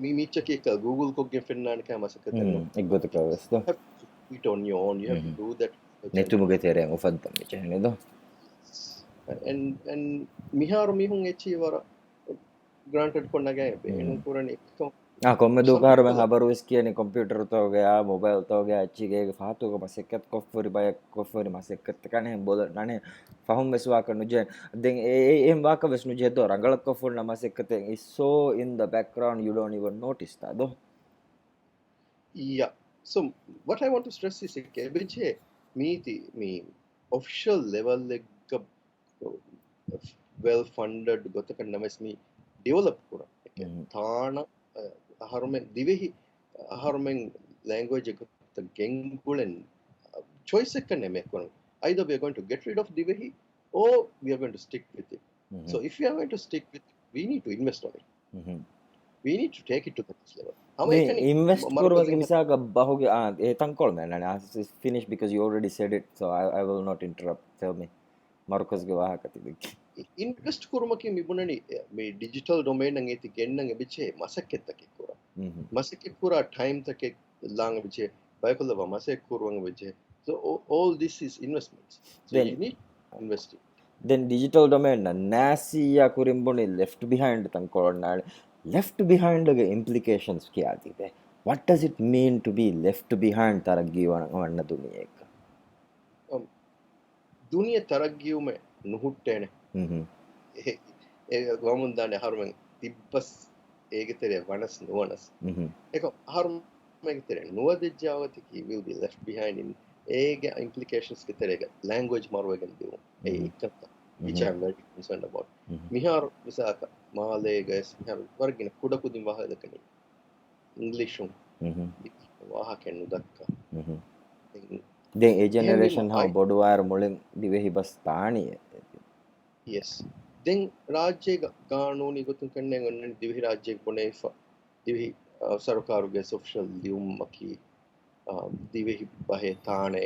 me check Google ko ge fennan ka masakatan eggoto kawasto it on your own you have to do that netu muge tere ofad chehne do and miharu mihun echi wara granted konnaga enu kurani komme dukaru men habaru iskiyani computer to gaya mobile to gaya achige faatu ko masekkat koffori bay koffori masekkat kane bol nane fahum meswa kanu je then em waka vesnu je do rangal koffori na masekkat is so in the background you don't even notice that though. Yeah, so what I want to stress is kebeje me official level like well funded gotaka names me develop kura thana harumen divehi harumen language the gengulen choice ekkanne me kono either we are going to get rid of divehi or we are going to stick with it so if we are going to stick with it we need to invest on it we need to take it to the next level invest kurwage misaga bahuge e tankol man finish because you already said it so I will not interrupt tell me Marcos ge waha katidek invest kurumaki mibunani me digital domain angeti gennange biche masakketake kura masakke kura time take lang biche baykolava masak kurwanga biche so all this is investments so then, you need investing then digital domain na nasiya kurimboni left behind tankolna left behind ge implications kya ade what does it mean to be left behind taraggi wanna duniyeka duniya taraggiyume nuhuttene ඒ ගොමුන් දාන්නේ හරුමෙන් තිබ්බස් ඒකතරේ වනස් නොවනස් ඒක හරුම tere nuwadejjawatiki will be left behind in ege implications ke terega language marwagen diu ekkatta which I'm very concerned about. Mihar visaka Malay guys mihar wargina kuda kudin wahadakani English waha kennu dakka. දැන් ඒ එහෙන් මෙම generation හම බොඩු අයර මුලින් දිවෙහි බස් තානිය yes then rajye gaanuni gotun kanne onnani Dhivehi rajye bone Dhivehi sarkaruge official liummaki Dhivehi bahe taane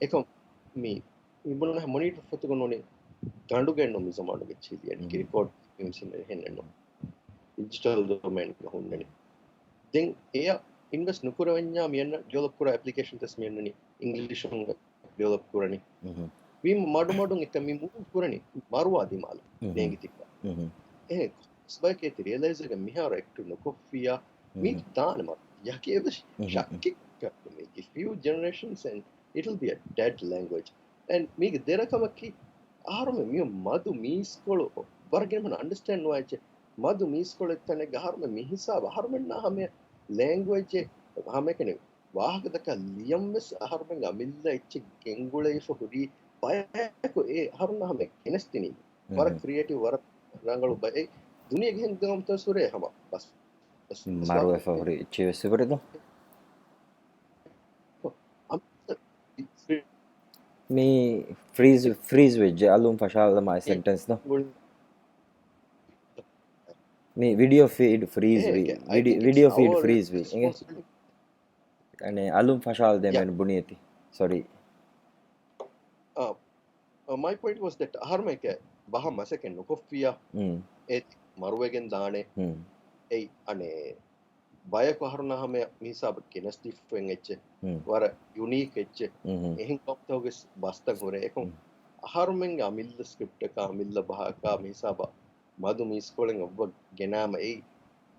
ekam mi ibunna monitor fotugononi gandu genno mi zamanu gechili ani record films hennenno digital domain honnani then eya invest nukuravanya miyanna develop kura application test miyannani English develop kurani we madu ekka mi move kurani maruwa dimala dengi tikka sbake te realize ga mihara ektu nokofia mi taane ma yakebe shakki me if few generations and it will be a dead language and me derakamaki aharume mi madu miskolu bargen man understand no ache madu miskolu ettane gaharume mi hisaba harume na hame language hame kene wahaka daka liyammes aharume amilla ichi gengule for hudi bayako e haruna hame kenestini war creative war rangalu bay duniya gehen gamta sure hama bas maru favori chive sibredo me freeze with alum fashal my sentence no me video feed freeze video feed freeze with ane alum fashal de men buniyati sorry my point was that harmeke baha masaken nokofia et maruwegen daane ei ane bayako haruna hame misab kenesti fen etche war unique etche ehin koptoge basta gore ekon harumen amilla script ka amilla baha ka misaba madu miskolen obba genama ei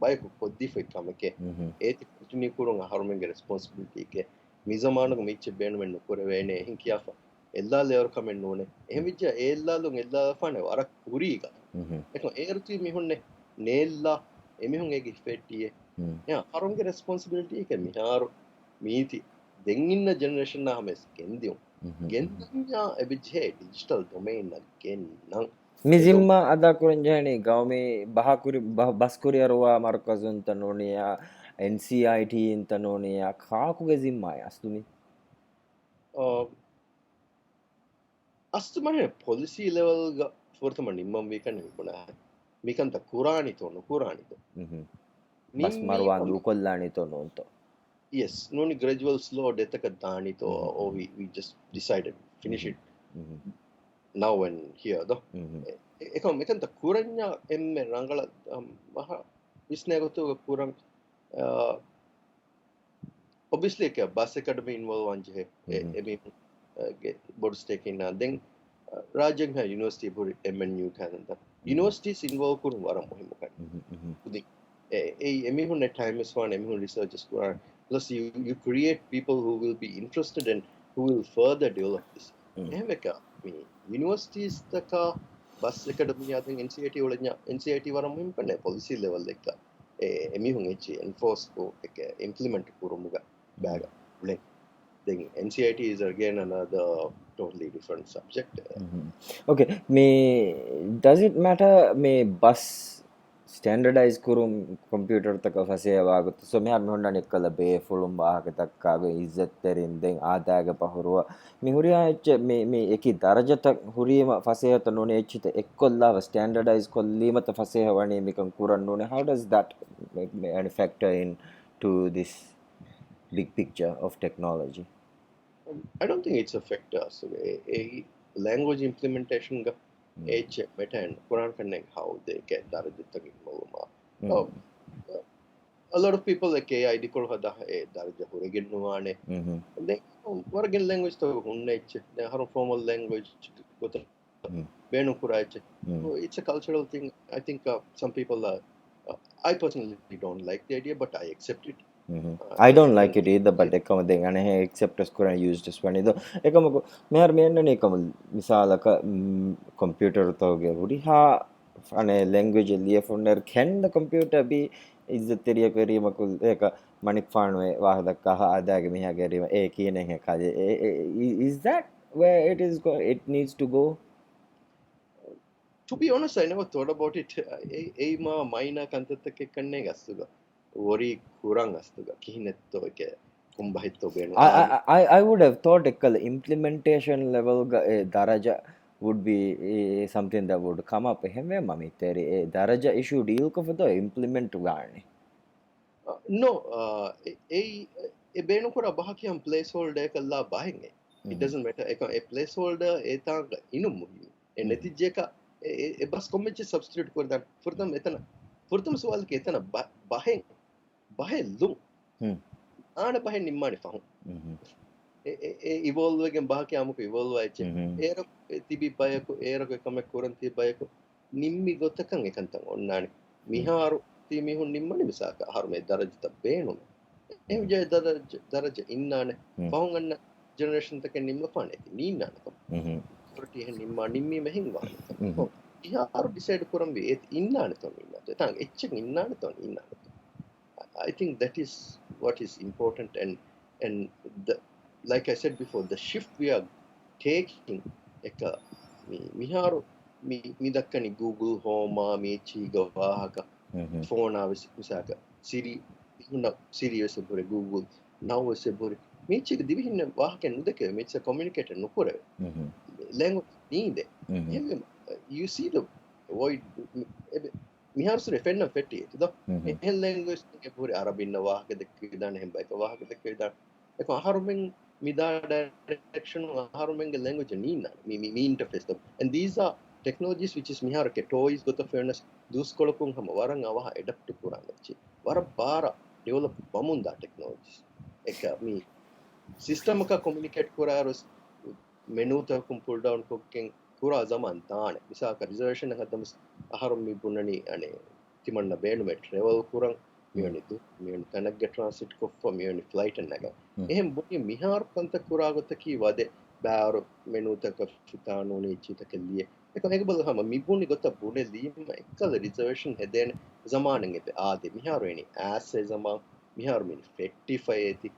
bayako koddi fe kameke eti kutuni kurun harumen responsibility ke mizamanu miche benwen nokore wene ehin kiafa ella lever kamen none ehim vijja ellalun ella fane warak kuriga ekon erti mihunne neella emihun ege fettiye ya harunge responsibility ke miharu miti denginna generation na hames gendium gendinya ebije digital domain na gennan mizimma ada kuranjani gawme bahakuri baskuri arwa markazun tanoniya NCIT tanoniya kaakuge zimma astumi astumane policy level ga fortama nimmam wekan ibuna mikanta kurani to bas marwandu kollani to nonto yes noni gradual slow detaka dani to or we just decided finish it now and here though ekam mikanta kuranya emme rangala maha visnegotu kuran obviously ke bus academy involve anje emi board stake in then rajang ha university board MNU kananda universities involve kurun waram muhimu kan udi emi hunne time is one emi hun researchers kuran plus you create people who will be interested and who will further develop this ehmeka me universities taka bus academy yaden NCIT olanya NCIT waram muhimu kan policy level ekka emi hun echi enforce ko ek implement kurumuga baga ule then NCIT is again another totally different subject okay me does it matter me bus standardize kurum computer taka faseyawagut so me har honnane ekkala be fulum bahaka takkaga izzat terin den aadaga pahuruwa me huriya ecche me eki darajata huriyama faseyata none echita ekkollawa standardize kollimata faseyawani mikan kuran none how does that factor in to this big picture of technology I don't think it's a factor so a language implementation ga h meta and Quran connect how they get darajata gimma a lot of people like AI dikol hada daraja horegennuwane and then working language to hunne h they have formal language gota benu kurache so it's a cultural thing I think some people I personally don't like the idea but I accept it I don't like it either but ekama den ane except as kuran used as one ido ekama mer menne ekama misalaka computer toge huri ha ane language liya funner can the computer be is the theory makul eka manik fanwe wahda kaha adage miha gerima e kinen he kaje is that where it needs to go? To be honest, I never thought about it. Eima maina kantattake kanne gastuga. Wori kurang astuga. Kihinetto ke kumbahitto benu adi. I would have thought ekal implementation level daraja would be something that would come up. Hemme mami teri daraja issue deal ko for the implement gaane. No, e benu kora bahaki placeholder kalla bahenge. It doesn't matter. A placeholder etanga inum e netijeka e bas kommeche substitute kordan furtam etana furtam suwal ke etana bahellum aana bahen nimmani fahum evolve again bahaki amuku evolve aiche era tibi bayaku era ko kamek koranti bayaku nimmi gotakan ekantan onnani miharu ti mihun nimmani misaka harume darajata beenu em je daraja innane fahun anna generation taken nimma fane ninnana kam kurti hen nimma nimmi mehin wa iharu decide kurambi et innane to ninna tan etchen innane to ninna I think that is what is important and the like I said before, the shift we are taking eka miharu mi dakkani Google Home mi chiga wahaka phone misaka Siri wesebore Google now wesebore mi chiga divihinna wahaka nudake mi communicator nukore language need you see the void මිහාර සුර ෆෙන්න ෆෙටි තද එහෙන් language එක පුරි අරබින්න වාහක දෙක විදාන හෙම්බ එක වාහක දෙක විදාන එක අහරුමෙන් මිදා ඩයිරෙක්ෂන් අහරුමෙන්ගේ language නීනා මේ interface and these are technologies which is මිහාර ke toys got the fairness dus kolokun hama waran awaha adapt kurangchi war bara develop bamunda technologies එක මේ system එක communicate kuraros menu takum pull down cooking kura zaman taane misaka reservation hadamus aharum mi bunani ane timanna beenu me travel kurang mioni du mioni tanagge transit koffa mioni flight naga ehem buni mihar panta kura gotaki wade baaru menu taka fitanu ni chita kelliye eko hege balhama mi buni gotta bune lima ekkala reservation heden zamanen ebe ade miharu eni as e zaman miharu min 55 eti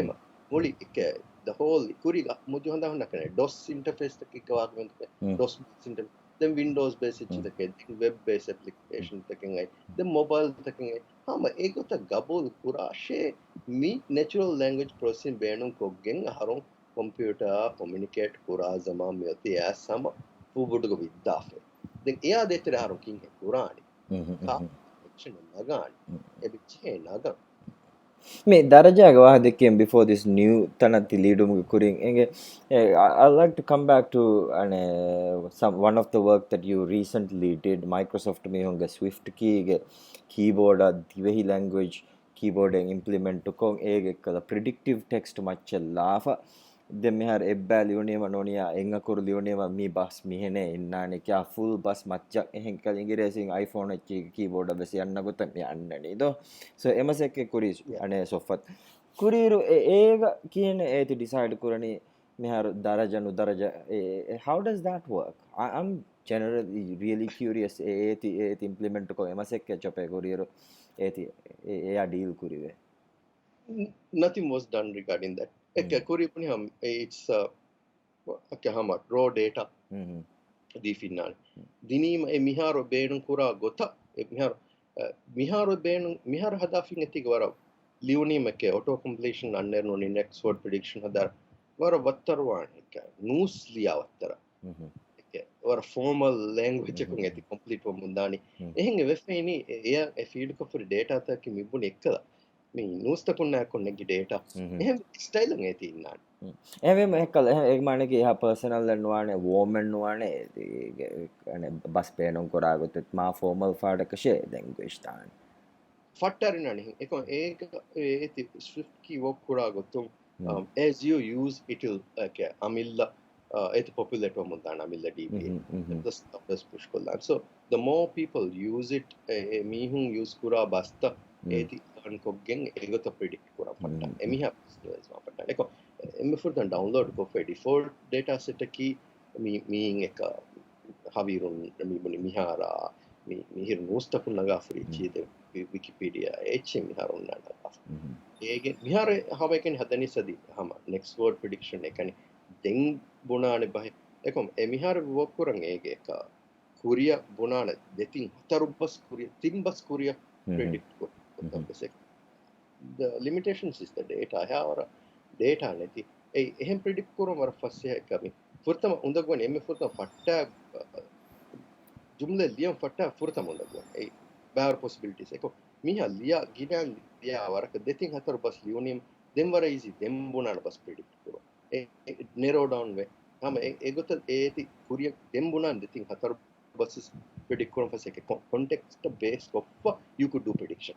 ema muli ikke the whole kuriga mudu handa honna kane DOS interface take wagmen DOS interface then Windows based take web based application take then mobile take hama egota gabol pura she mi natural language processing benum koggen haron computer communicate pura zama meti asama fubudu go viddafe then eya detere haron kin he purani ka action nagani ebiche naga මේ දරජාග වාහ දෙකෙන් before this new තනති ලීඩුම කුරින් එගේ I like to come back to one of the work that you recently did Microsoft මිහුන්ගේ Swift කීගේ keyboard Dhivehi language keyboard implement කොන් ඒගේ කළ predictive text මච්චල්ලාෆ දැන් මෙහර එබ්බෑ ලියුනේම නොනියා එංගකුරු ලියුනේම මේ bus මිහෙනේ ඉන්නානේ කියා full bus මච්චක් එහෙන් කලින් ඉංග්‍රීසියෙන් iPhone එකේ keyboard බස් යන්න ගොත යන්න නේද so එමසෙක් කුරි අනේ Sofwath කුරිරු ඒක කියන ඒති decide කරන්නේ මෙහර දරජනු දරජ how does that work I'm generally really curious ඒති implement කො එමසෙක් චොපේ කුරිරු ඒති එයා deal කුරිවේ nothing was done regarding that it's hama raw data difinal dinim miharo beenun kura gota miharo beenun mihar hadafin etig wara liuni make auto completion annerno ni next word prediction hadar wara wattarwan ek news liya wattara wara formal language ekun eti complete mundani ehenge wefeni eya e field ko for data ta ki mibun ekkala මේ news තකුන්න කොන්නගේ data එහෙම style එකේ තියෙනවා එහෙම එකල ඒක මානේ කි එහා personal නවානේ woman නවානේ අනේ බස් පේනොන් කරාගොත් මා formal ෆාඩකෂේ language තාන ෆට්ටරිනනේ ඒක ඒති swift key work කරාගොත් as you use it will like amilla it popular to mundana amilla db the push kollan so the more people use it mihun use kura basta ඒති කොග්ගෙන් ඒගොත predict කරා පට්ට එමිහා පට්ට එක එම්ෆුර් දැන් download කො default data set එකී mean එක හවිරුන් මිබුනි මිහාරා මිහිර නෝස්තකුන් නගා free චීද Wikipedia H මිහාරුන් නගා again මිහාර how I can hadani sadi hama next word prediction ekani den bunane bahe ekom e mihar work kuran ege ka kuria bunane detin hatarubbas kuria timbas kuria predict ko the limitations is the data ha data neti ehem predict kurum war fasse ekami furtama undagwan emme furtama fatta jumla liyam fatta furtama undagwan bare possibilities eko miha liya ginan liya waraka detin hatar bas liyunim dem wara easy dem bunana bas predict kuro narrow down way hama egota eti kuriya dem bunan detin hatar bas predict kurum fasse ke context based of you could do prediction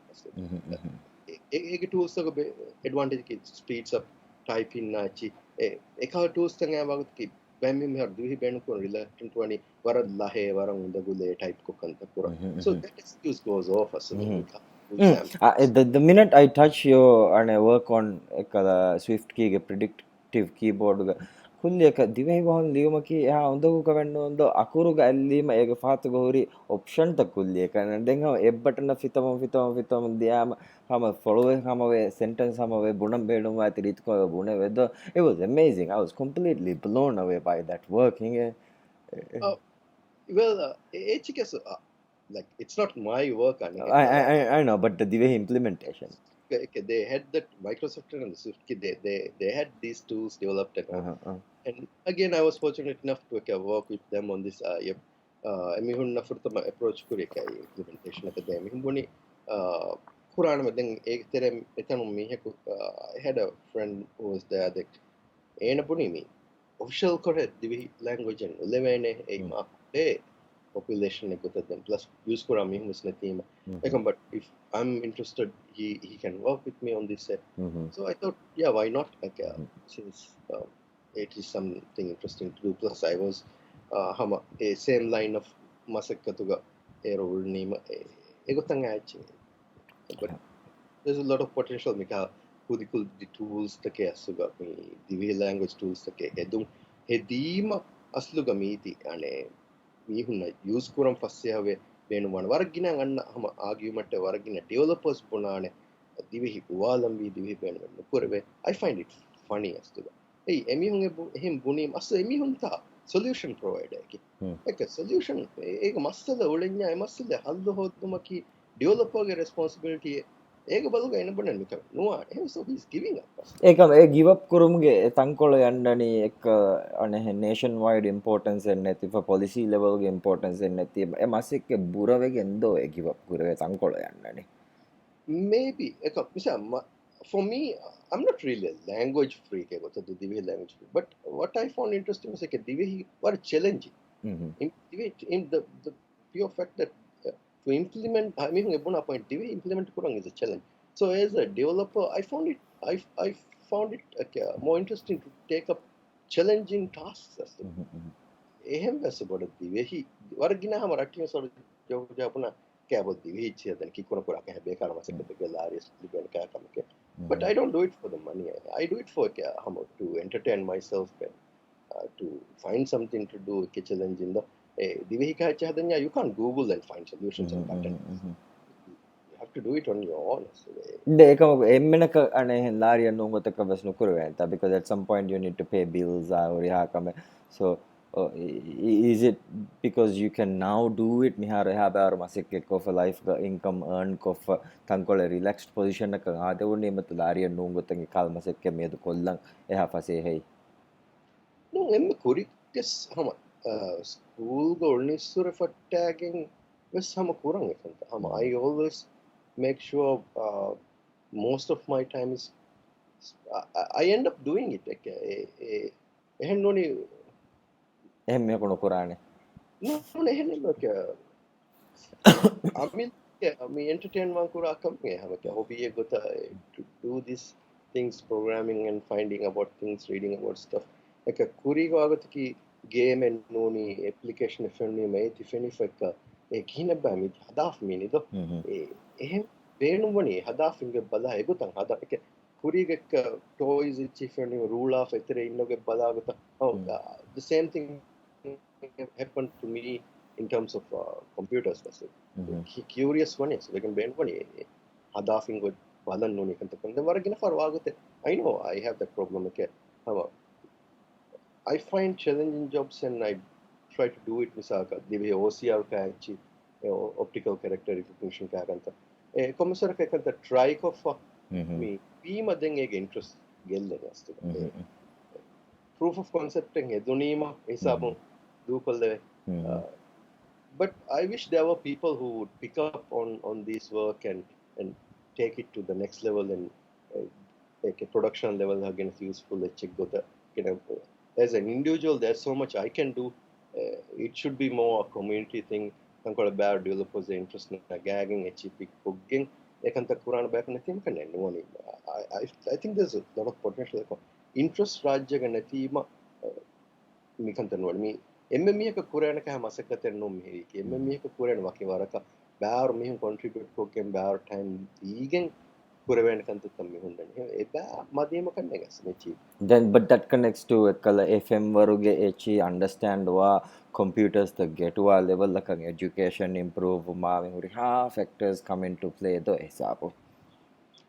ege tools එක advantage ki speeds up type in nachi ekha tools tanga wagut ki bammi me har duhi benu ko reluctant wani wara lahe wara unda gule type ko kanta pura so that excuse goes off as the minute I touch your and I work on ekada Swift key predictive keyboard kulli එක දිවෙහි වහන් ලියුමකි එහා හොඳකු කවන්න හොඳ අකුරු ගැල්ලීම ඒක ෆාතු ගෝරි option ත කුල්ලි එක දැන් හම එබ් button ෆිතම දියාම හම follow හම වේ sentence හම වේ බුණම් බේඩුම ඇති රීති කෝ බුණ වෙද it was amazing. I was completely blown away by that working. well HKS like it's not my work I know, but the Dhivehi implementation. They had that Microsoft and Swift they had these tools developed and again I was fortunate enough to work with them on this emihun nafurtama approach kureka implementation of them emihuni kurana me den ek tere etanu miheku I had a friend who was there that ena buni mi official kore divi language and levene e ma population ekota then plus use kura mi musne team but if I'm interested he can work with me on this so I thought yeah why not like since it is something interesting to do plus I was hama a same line of masakatuga e role name egotanga achi but there's a lot of potential mika kudikul the tools take asuga me divi language tools take edum hedima asluga miti ane mihunna use kuram fasse have benu man waragina anna hama argument waragina developers bunane divihi uwalambi divihi benu nukurve I find it funny astuga emihun ehem bunim asu emihun ta solution provider ki ek solution ek masala ulenya masala hallu hodumaki developer ge responsibility ඒක බලුග එන බොන්න නික නුවා එහෙම so he's giving up ඒකම ඒ give up කරුමුගේ තංකොල යන්නනි එක අනේ nationwide importance එක නැති for policy level ගේ importance එක නැති ඒ මාසෙක බුරවෙගේ එන්දෝ ඒ give up කරේ තංකොල යන්නනි maybe එක මිසා for me I'm not really a language freak about the Dhivehi language freak, but what I found interesting was like Dhivehi were challenging in the pure fact that to implement I mean ebuna point Dhivehi implement kurang is a challenge so as a developer I found it more interesting to take up challenging tasks as ehem was about Dhivehi waragina hama rattiya sor japuna kabo Dhivehi chedan ki kona kora ka bekara masakete ke laris liben ka kamke but I don't do it for the money I do it for to entertain myself and to find something to do ke challenge in the Dhivehi ka chadanya you can't Google and find solutions and patterns you have to do it on your own ඒකම එම්මනක අනේ ලාරිය නුඹතක bus නුකරවේ තා because at some point you need to pay bills or yaakame so is it because you can now do it mihar habar masik of life income earn of tankole relaxed position එක ආද උනේ මත ලාරිය නුඹතගේ කාල් masik මේද කොල්ලන් එහා පසේ හයි no emme kurikes hama school go nisure for tagging wes hama kurang ekanta hama I always make sure most of my time is I end up doing it like එහෙම නොනි එහෙම මේක නොකරානේ no එහෙම like I mean me entertain wan kura company have a hobby gota to do these things programming and finding about things reading about stuff like a kuri go agatki game and noni application efenni me tifeni fekka ekina ba mi hadaf mi nido එහෙම වේනුවනේ හදාෆින්ගේ බලා එගොතන් හදා එක කුරිගෙක් toys ඉච්චිෆෙනි rule of එතරේ ඉන්නගේ බලාගත the same thing happened to me in terms of computers was curious one is we can bend one hadafingo බලන්න ඕනේ එකන්ත කරන වරගෙන ෆරවාගත I know I have that problem okay I find challenging jobs and I try to do it misaka Dhivehi OCR ka achi optical character recognition ka kanta commissar ka kanta try ko fa me beam den ege interest gelle astu proof of concept en edunima hisabu do kolle but I wish there were people who would pick up on this work and take it to the next level and take a production level again useful check go the you know as an individual there's so much I can do it should be more a community thing kankola bear developers interest na gagging hp cooking ekanta kurana back na thing kan no I think there's a lot of potential interest rajya ganna thema mikanta no me emme එක කුරයනක හැමසකතෙන් නො මෙහි emme එක කුරයන වකි වරක බෑර මෙහි contribute cocaine බෑර time දීගෙන් කුරවෙන කන්ත තම්මි හොඳනේ ඒ බෑ මදීම කන්නේ ගස් මෙචි then but that connects to ekala fm waruge echi understand wa computers the get wa level la kan education improve ma huri ha factors come into play do hisabu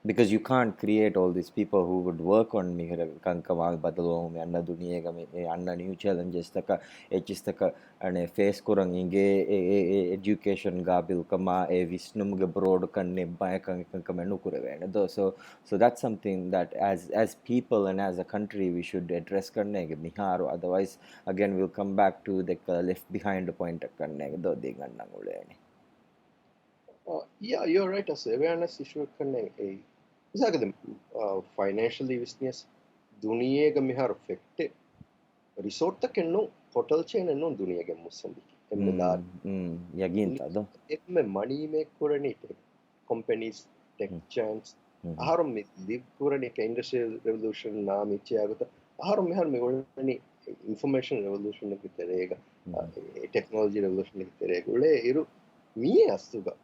because you can't create all these people who would work on mihara kankama badalom anna duniyega me anna new challenges taka hs taka ane face kurang inge education ga bil kama visnum ge broad kanne bay kankama nu kurevena do so that's something that as people and as a country we should address karne ge miharu otherwise again we'll come back to the left behind point karne ge do dinganna ulene yeah you're right as awareness issue kanne isagade financially business duniyega mihar effect resort takenno hotel chain enno duniyege musandi emmela yaginta do emme money make kurani companies tech giants aharum me live kurani ke industrial revolution naam ichi aguta aharum mehar me olani information revolution ke terega technology revolution ke terega ule iru miye astuga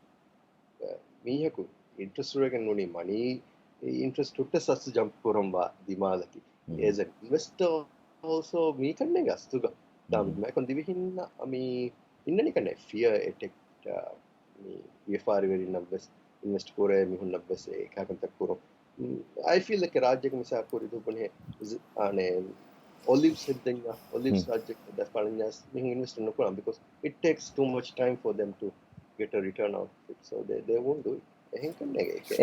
mihaku interest regen nuni money interest to sas jump kuramba dimalaki as an investor also me kanne gastuga dam me kon divihinna ami innani kanne fear etek me vfr very numbers invest kore mi hunna bes ekakanta kuro I feel like rajya misa kori dubane ane olives heddenga olives rajya da palanyas me invest no kuram because it takes too much time for them to get a return out of it so they won't do it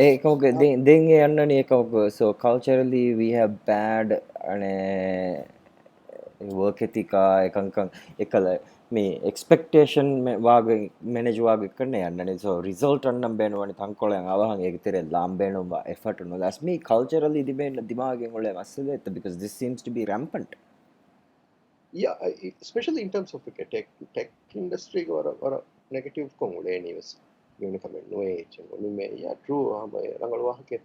ekawge denge annani ekawge so culturally we have bad ane work ethic ekankan ekala me expectation waage manage waage kanne annani so result annam benwani tankolen awahan ege tere lambeno effort no that's me culturally dimagen ole masle because this seems to be rampant yeah especially in terms of the tech industry or negative kongole news yun kami no chengo ni me ya true ama rangalwa ke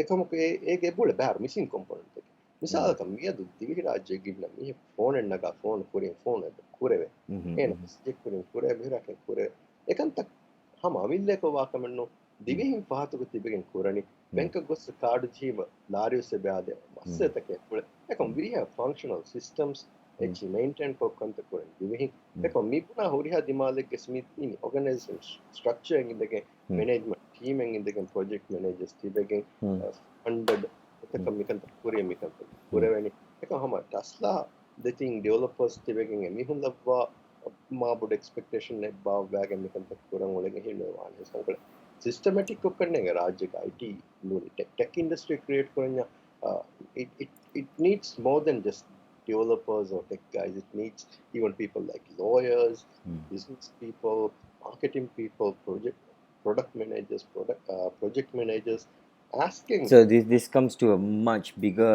ekam ke ege bole bar missing component misal kam ya du divhi rajya gibna mi phone naga phone kureve en check kure bhira ke kure ekam tak ham amille ko wa kamenno divhin pahatu ko tibegen kurani bank gos card jiba lariyo se baade masse take kure ekam we have functional systems echi maintain ko kanta kure divhin ekam mi puna horiha dimale ke smith in organization structure engindege management team engindege project managers tibegen funded ekam mi kanta kure veni ekam hama tasla the thing developers tibegen mi hun labwa ma bud expectation ne ba wag mi kanta kurang olege hinno wan sankala systematic ko kanne rajya ka IT tech industry create koranya it needs more than just developers or tech guys it needs even people like lawyers business people marketing people product managers project managers asking so this comes to a much bigger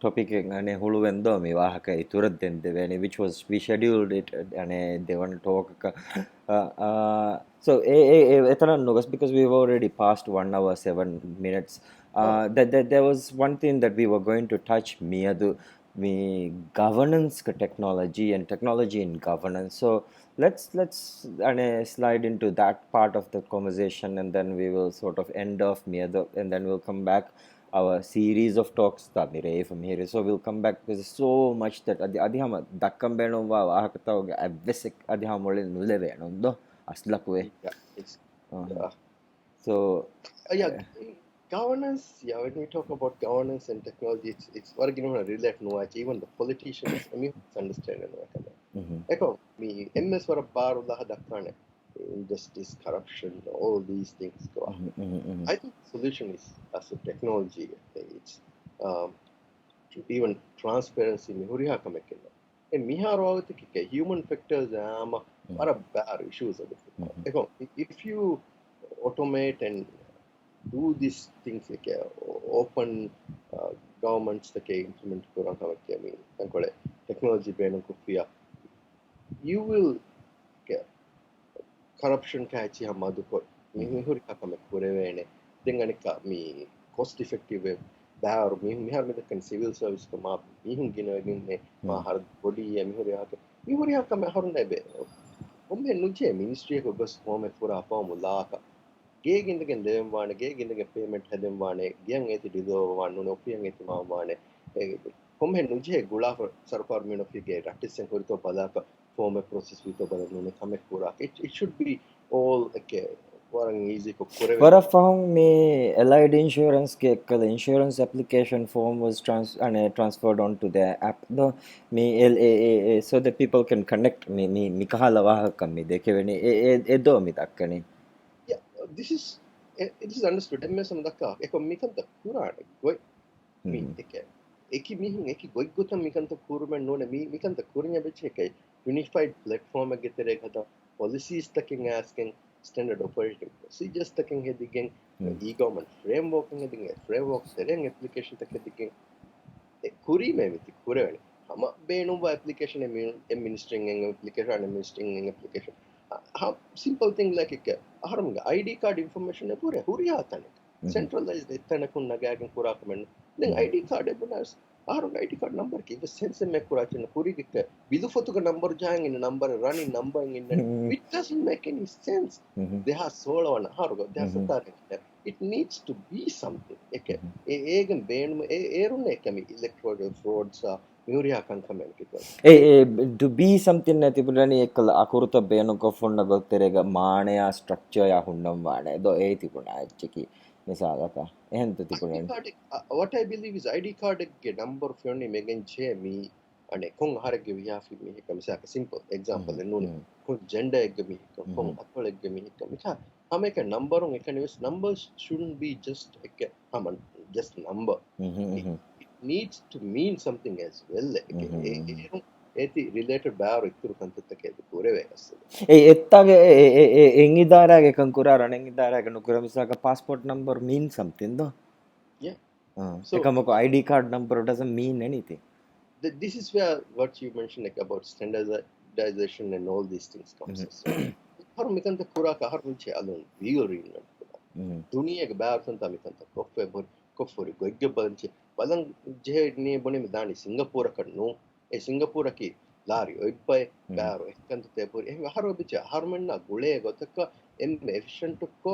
topic ane huluwendo me wahaka ituradende veni which was we scheduled it ane they want to talk so etana no because we've already passed 1 hour 7 minutes that there was one thing that we were going to touch me adu me governance technology and technology in governance so let's slide into that part of the conversation and then we will sort of end off and then we'll come back our series of talks from here so we'll come back because there's so much that adihama dakkam beno wa ahakatawge avesek adihama ole nuleve nondo aslakwe yeah it's so yeah governance, yeah, when we talk about governance and technology, it's what you know relate no even the politicians I mean understand no eko me ms wara baru lah dakkane injustice corruption all these things go on. I think the solution is as a technology it's um, even transparency me huriha kamekena and miharo awtike human factors ama wara bad issues eko if you automate and do these things like open governments that implement kurang I mean tankole technology brain kufiya you will get corruption kachi hamadu ko mi huri kakame kurevene then anika me cost effective baaru mi har me kan civil service ko ma mi hun ginne ma har body mi huri hakame harune be omme nuje ministry ko bas home pura formula ගේගින්දගෙන් දෙවවාන ගේගින්දගෙන් payment හැදෙන්වානේ ගියන් ඒති දිදෝවාන නුන ඔපියන් ඒති මාවානේ කොම්හෙ නුජේ ගුලා සරකාර මිනොෆිගේ රැක්ටිසෙන් කොරිතෝ බලාක ෆෝම ප්‍රොසෙස් විතෝ බලනුනේ කමෙක් පුරා it should be all okay වරන් easy ko kore Wara found me allied insurance ke kala insurance application form was transferred onto the app the me LAA so that people can connect me kahala wahaka me dekeveni edo mi takkani. yeah this is understood ms samdaka eko mikanta kurane goy mi eke eki mihun eki goy gotam mikanta kurumen none mikanta kurinya beche kai unified platform getere gata policies taking asking standard operating procedures taking hedigen e-government framework hedigen framework tereng application taking kuri me miti kurene hama beenum application administering application administering application how simple thing like ek aharumga id card information e pure huriya tane centralized ettana kun nagagen pura komen then id card e bunas aharumga id card number ki the sense me pura chen puri ki bidu fotuga number jang in number running number in it doesn't make any sense they have solo on aharuga they have satare it needs to be something ek egen been erunne kemi electoral frauds Muria can come To be something natipurani ekala akurta benuko funna gotterega maneya structure ya hunnam wane do e tipuna echiki misalaka ehenta tipurani what I believe is ID card ge number fionni megen che mi ane kong harage vi hafi mi kamisa simple example nune kon gender ge mi kon apple ge mi kamisa hameka number on ekane numbers shouldn't be just just number it needs to mean something as well eti related baar ikkuru kantattake kureve assude ettage engidaraage kankurara engidaraage nukura misaka passport number means something though yeah so ekamako ID card number doesn't mean anything this is where what you mentioned like about standardization and all these things comes har mikanta kuraka har munche alon real duniyage baar santa mikanta koffori gogge banche balan je ne bone me dani singapore kannu e singapore ki lari oipai baaro ekkanta tepuri e haro bicha harmenna gule gotakka emme efficient ko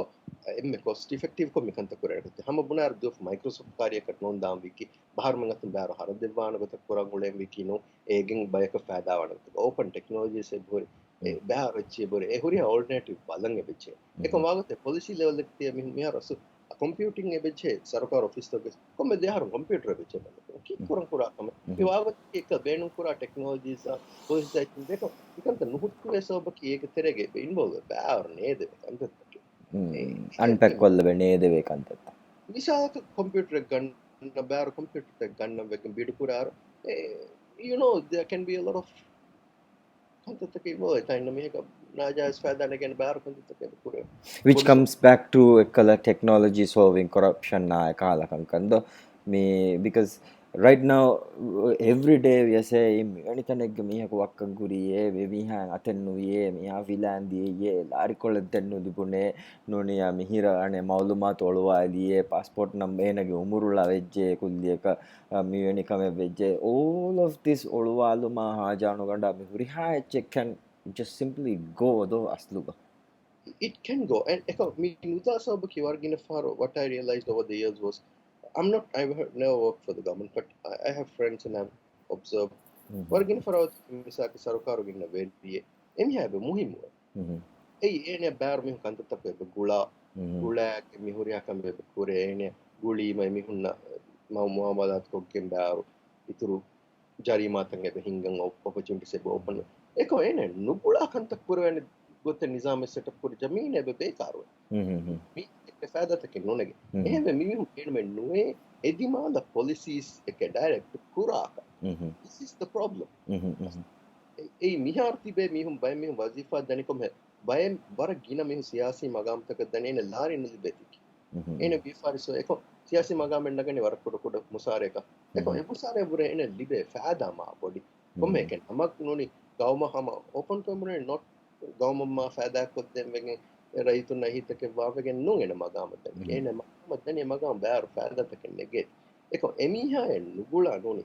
emme cost effective ko mikanta kurete hama bunar do microsoft karya katnon dam wiki bahar mangatun baaro har devana gotak kurang gule wiki no egen bayaka faida wana open technology se bori baaro che bori e huri alternative balan e biche ekam wagate policy level ekte mi harasu computing e beche sarkar office to komme de har computer beche ki kurang kura kam e wagat ek beenum kura technologies policy site deko ikanta nuhuttu esoba ki ek terege involve baar nede anta unpack kollave nede bekanta misaka computer ganna baar computer ganna bekem bidu kura you know there can be a lot of which comes back to technology solving corruption na kala kankando me because right now every day we are saying anithanegge mihako wakkan guriye mihan atennu ye miha vilandi ye larikol tennu dibune noniya mihira ane maulumat oluwaliye passport number enage umurula vejje kulliyeka miweni kame vejje all of this oluwaluma hajanu ganda mihuri ha can just simply go do asluga it can go and me nuta sabaki wargina for what I realized over the years was I've never worked for the government but I have friends and I've observed wargina for misaki sarukar ginna vediye emi habe muhimu ei ene bar mi kanta tape gula ke mi huriya kambe kure ene ගුලීම එමිහුන්න මව මුවමදත් කොක්ගෙන් බෑරු ඉතුරු ජරීමාතන් එබ හිංගන් ඔපචුන්ටි සෙබ ඕපන එක එන නුපුලා කන්තක් පුරවැනි ගොත්ත නිසාම සට පුර ජමීන එබ බේකාරුව ෑදතක නොනගේ එහෙම මිහු එනමෙන් නුවේ එදිමාද policies එක ඩයිරෙක්ට් කුරාක this is the problem ඒ මිහාර්තිබේ මිහුම් බය මිහුම් වජිෆා දනිකොම බයෙන් බර ගින මිහු සියාසී මගාම්තක දනේන ලාරි නුලිබෙතිකි එන බිෆාරිසෝ එක සියාසී මගාමෙන් නගනේ වර කොට මුසාරේක එක ඒ මුසාරේ බුර එන ලිබේ ෆෑදාමා පොඩි කොම එක නමක් නොනි ගවම හම ඕපන් කමුනේ not ගවමම්මා ෆෑදා කොත් දෙම්වෙන් ರೈತನ ಹಿತಕ್ಕೆ ವಾವೆಗೆ ನುಂಗೆನ ಮಗಾಮದ ಏನ ಮದನೆ ಮಗಾಮ ಬ್ಯಾರು ಫಾದತಕ್ಕೆ ನೆಗೆ ಏಕೋ ಎಮಿಹಾ ನುಗುಳ ನೋನಿ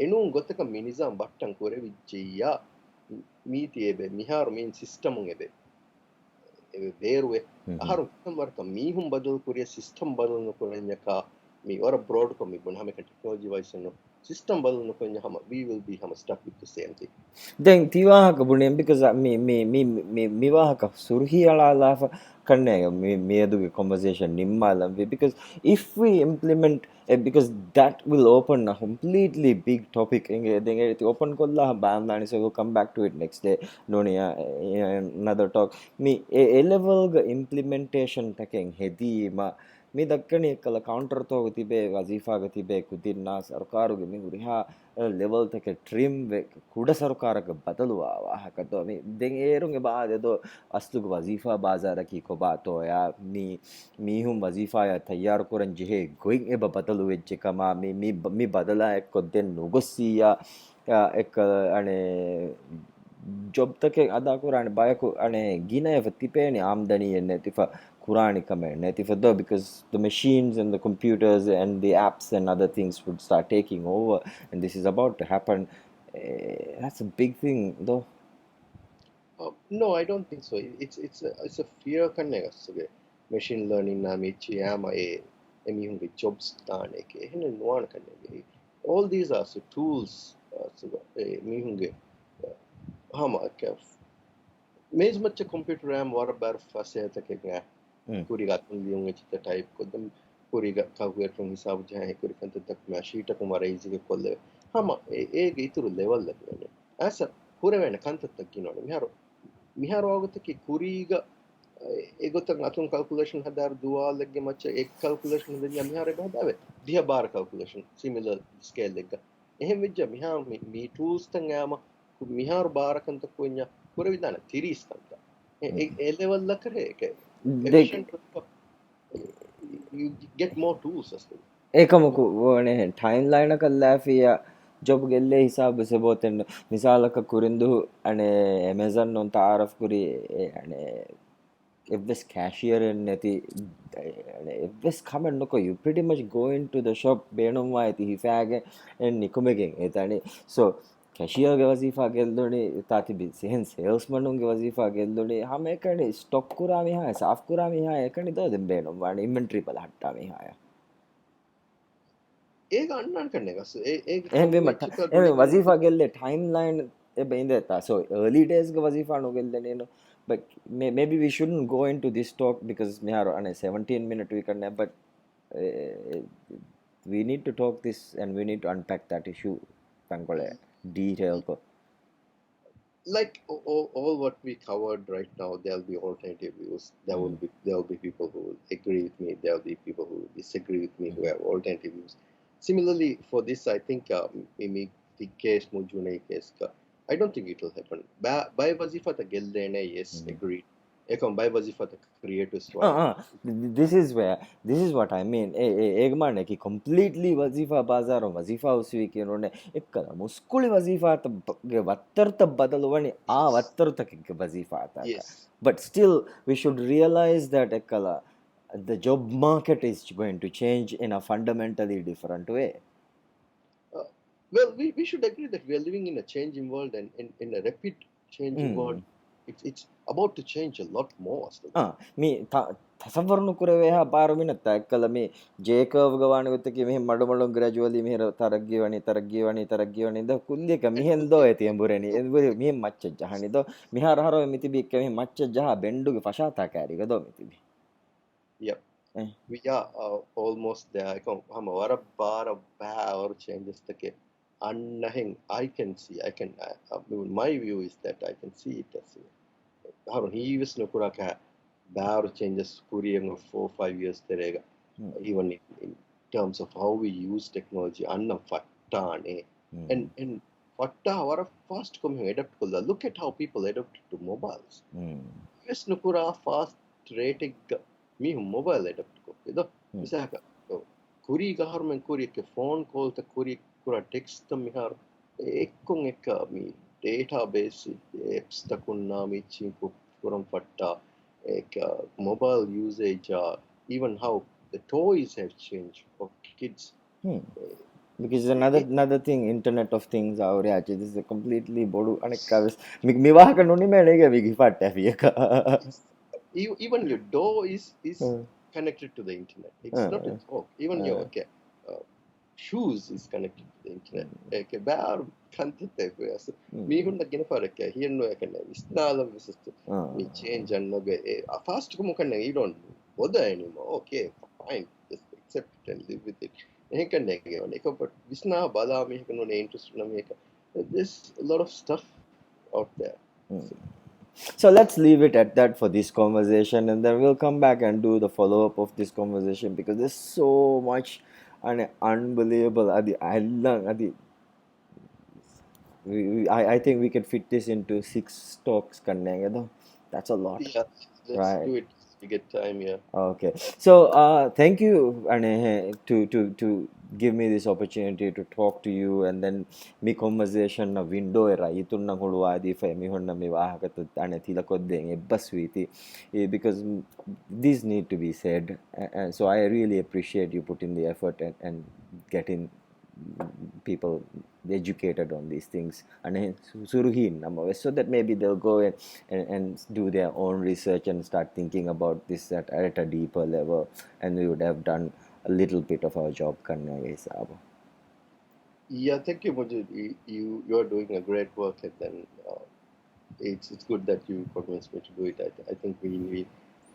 ಎನು ಗೊತ್ತಕ ಮಿನಿಜಾಮ್ ಬಟ್ಟಂ ಕೊರೆ ವಿಜ್ಜಿಯ ಮೀತಿ ಎಬೆ ಮಿಹಾರು ಮೀನ್ ಸಿಸ್ಟಮ್ ಎಬೆ ಬೇರುವೆ ಆಹಾರ ವರ್ತ ಮೀಹುಂ ಬದಲು ಕುರಿಯ ಸಿಸ್ಟಮ್ ಬದಲು ಕೊರೆನ್ಯಕ ಮೀ ವರ ಬ್ರಾಡ್ ಕೊಮ್ಮಿ ಬುನ ಹಮೆ ಟೆಕ್ನಾಲಜಿ ವೈಸನ್ನು system balunu konya hama we will be hama stuck with the same thing then tiwahaka bunen because me wahaka surhi ala kanne me eduge conversation nimmalam because if we implement because that will open a completely big topic then it open kolla bandani so we'll come back to it next day nonia another talk me a level implementation taking hedima මේ දක්කනේ කල counter තෝග තිබේ වසීෆාග තිබේ කුදින්නා සරකාරුගේ මේ උරිහා level තක trim කුඩ සරකාරක බදලුවා වාහකතෝ මේ දෙන් ඒරුගේ බාදෙදෝ අස්තුග වසීෆා බාසාරකී කොබාතෝ යා මීහුම් වසීෆාය තයාර කරන් ජෙහෙ going එබ බදලු වෙච්ච කමා මේ බදලා එක්ක දෙන් නුගොස්සියා එක්ක අනේ ජොබ් තක අදා කුරානේ බයකු අනේ ගිනය තිපේනේ ආම්දනිය නැතිෆ Quranic command because the machines and the computers and the apps and other things would start taking over and this is about to happen. That's a big thing though. No, I don't think so. It's a fear connect machine learning na michi ama emihun ge jobs tane ke hen nuan kanne all these are so tools so emihun ge hama ke mes macha computer am war bar faseta ke ga kuriga tundiun chita type kodam kuriga calculator hisab jahe kurikanta tak ma sheet ko mara easy ke kolle hama ege ituru level la dene asa kurevena kanta tak kinone miharo agata ki kuriga egotak atun calculation hadar dualege macha ek calculation hadiya mihare badave diha bar calculation similar scale lega ehem vejja miha mi tools tan ama miharo barakanta konya kurevidana 30 kanta e level la kare ke you get more tools asli ඒකමකු ඕනේ timeline එක ලාෆියා job ගෙල්ලේ හිසාබ සබෝතෙන් මිසාලක කුරින්දු අනේ ඇමazon on තාරෆ් කුරි අනේ එවස් cashier නැති එවස් comment නොකෝ you pretty much go into the shop බේනුම්වා ඇති හිෆාගේ නිකුමගෙන් ඒතනේ so cashier ගේ වසීෆා ගෙල්ලුනේ තාතිබි සෙන් salesman උන්ගේ වසීෆා ගෙල්ලුනේ හැම එකනේ stock කුරා මිහා සාෆ් කුරා මිහා එකනේ දෝ දෙම් බේනුම්වා inventory බල හට්ටා මිහා ඒක අන්නන් කරන එක එහෙම වසීෆා ගෙල්ලේ ටයිම්ලයින් එබෙන්දතා so early days ගේ වසීෆා නොගෙල්ලේ නේනෝ but maybe we shouldn't go into this talk because we are on a 17-minute we can but we need to talk this and we need to unpack that issue pangole detail ko like all what we covered right now there'll be alternative views there'll be people who will agree with me there'll be people who will disagree with me who have alternative views similarly for this I think the case mujune case ka I don't think it will happen by wazifa ta gellene yes agreed ekam by wazifa ta creators this is what I mean ek mane ki completely wazifa bazar wazifa uswi kinone ekkala muskuli wazifa ta ge wattarta badalwani aa wattarta ke wazifa ta but still we should realize that ekkala the job market is going to change in a fundamentally different way. Well, we should agree that we are living in a changing world and in a rapid changing world. It's about to change a lot more. Me tasavvarnu kureveha paru minata ekkala me J curve gawana gottaki mehe madu gradually mehe taraggiwani da kulleka mehen do eti embureni enburi mehe macca jahani do mihara haro mitibi ikke mehe macca jaha benduge fashata kari ga do mitibi yep Eh. we are almost there. I come, I'm a bar of or changes the ke. I can see. My view is that I can see it as how he was no kuraka bar changes Korean of 4 5 years terega. Even in terms of how we use technology. Anna fattane and fatta our fast coming adapt kolla. Look at how people adapt to mobiles. US nukura fast rating me mobile adapt ko. Ido misaka kuri government kuri ke phone call ta kuri kura text ta mihar ekkon ekka mi database apps ta kunna mi chinku kuram fatta ek mobile usage even how the toys have changed for kids. Because another thing, Internet of Things Aware this is a completely bodu अनेक मी वाह का नोनी मैं नहीं गया बिगी फाट है फिर का Even your door is connected to the internet. It's not a joke. Even your shoes is connected to the internet. Okay, bad content there. So me who not gonna for okay. Here no I can install of this. Me change and no be fast come can you don't bother anymore. Okay, fine. Just accept it and live with it. I can negative. But visna bala me can no interest na me. There's a lot of stuff out there. So let's leave it at that for this conversation, and then we'll come back and do the follow up of this conversation because there's so much and unbelievable. I think we can fit this into 6 talks. That's a lot, Yeah, let's right? do it. We get time, yeah. Okay. So thank you and to give me this opportunity to talk to you, and then me conversation na window era itun na huluadi fa mi honna mi wahakat ane tila koddeng baswiti because these need to be said, and so I really appreciate you putting the effort and getting people educated on these things and suruhin so that maybe they'll go and do their own research and start thinking about this at a deeper level, and we would have done a little bit of our job karne ke hisab. Yeah, thank you, Mujib. You are doing a great work, and then it's good that you convinced me to do it. I think we need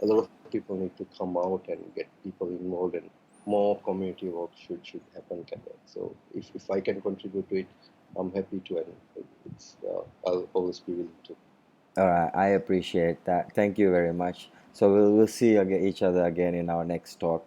a lot of people need to come out and get people involved, and more community work should happen. So if I can contribute to it, I'm happy to, and I'll always be willing to. All right, I appreciate that. Thank you very much. So we'll see each other again in our next talk.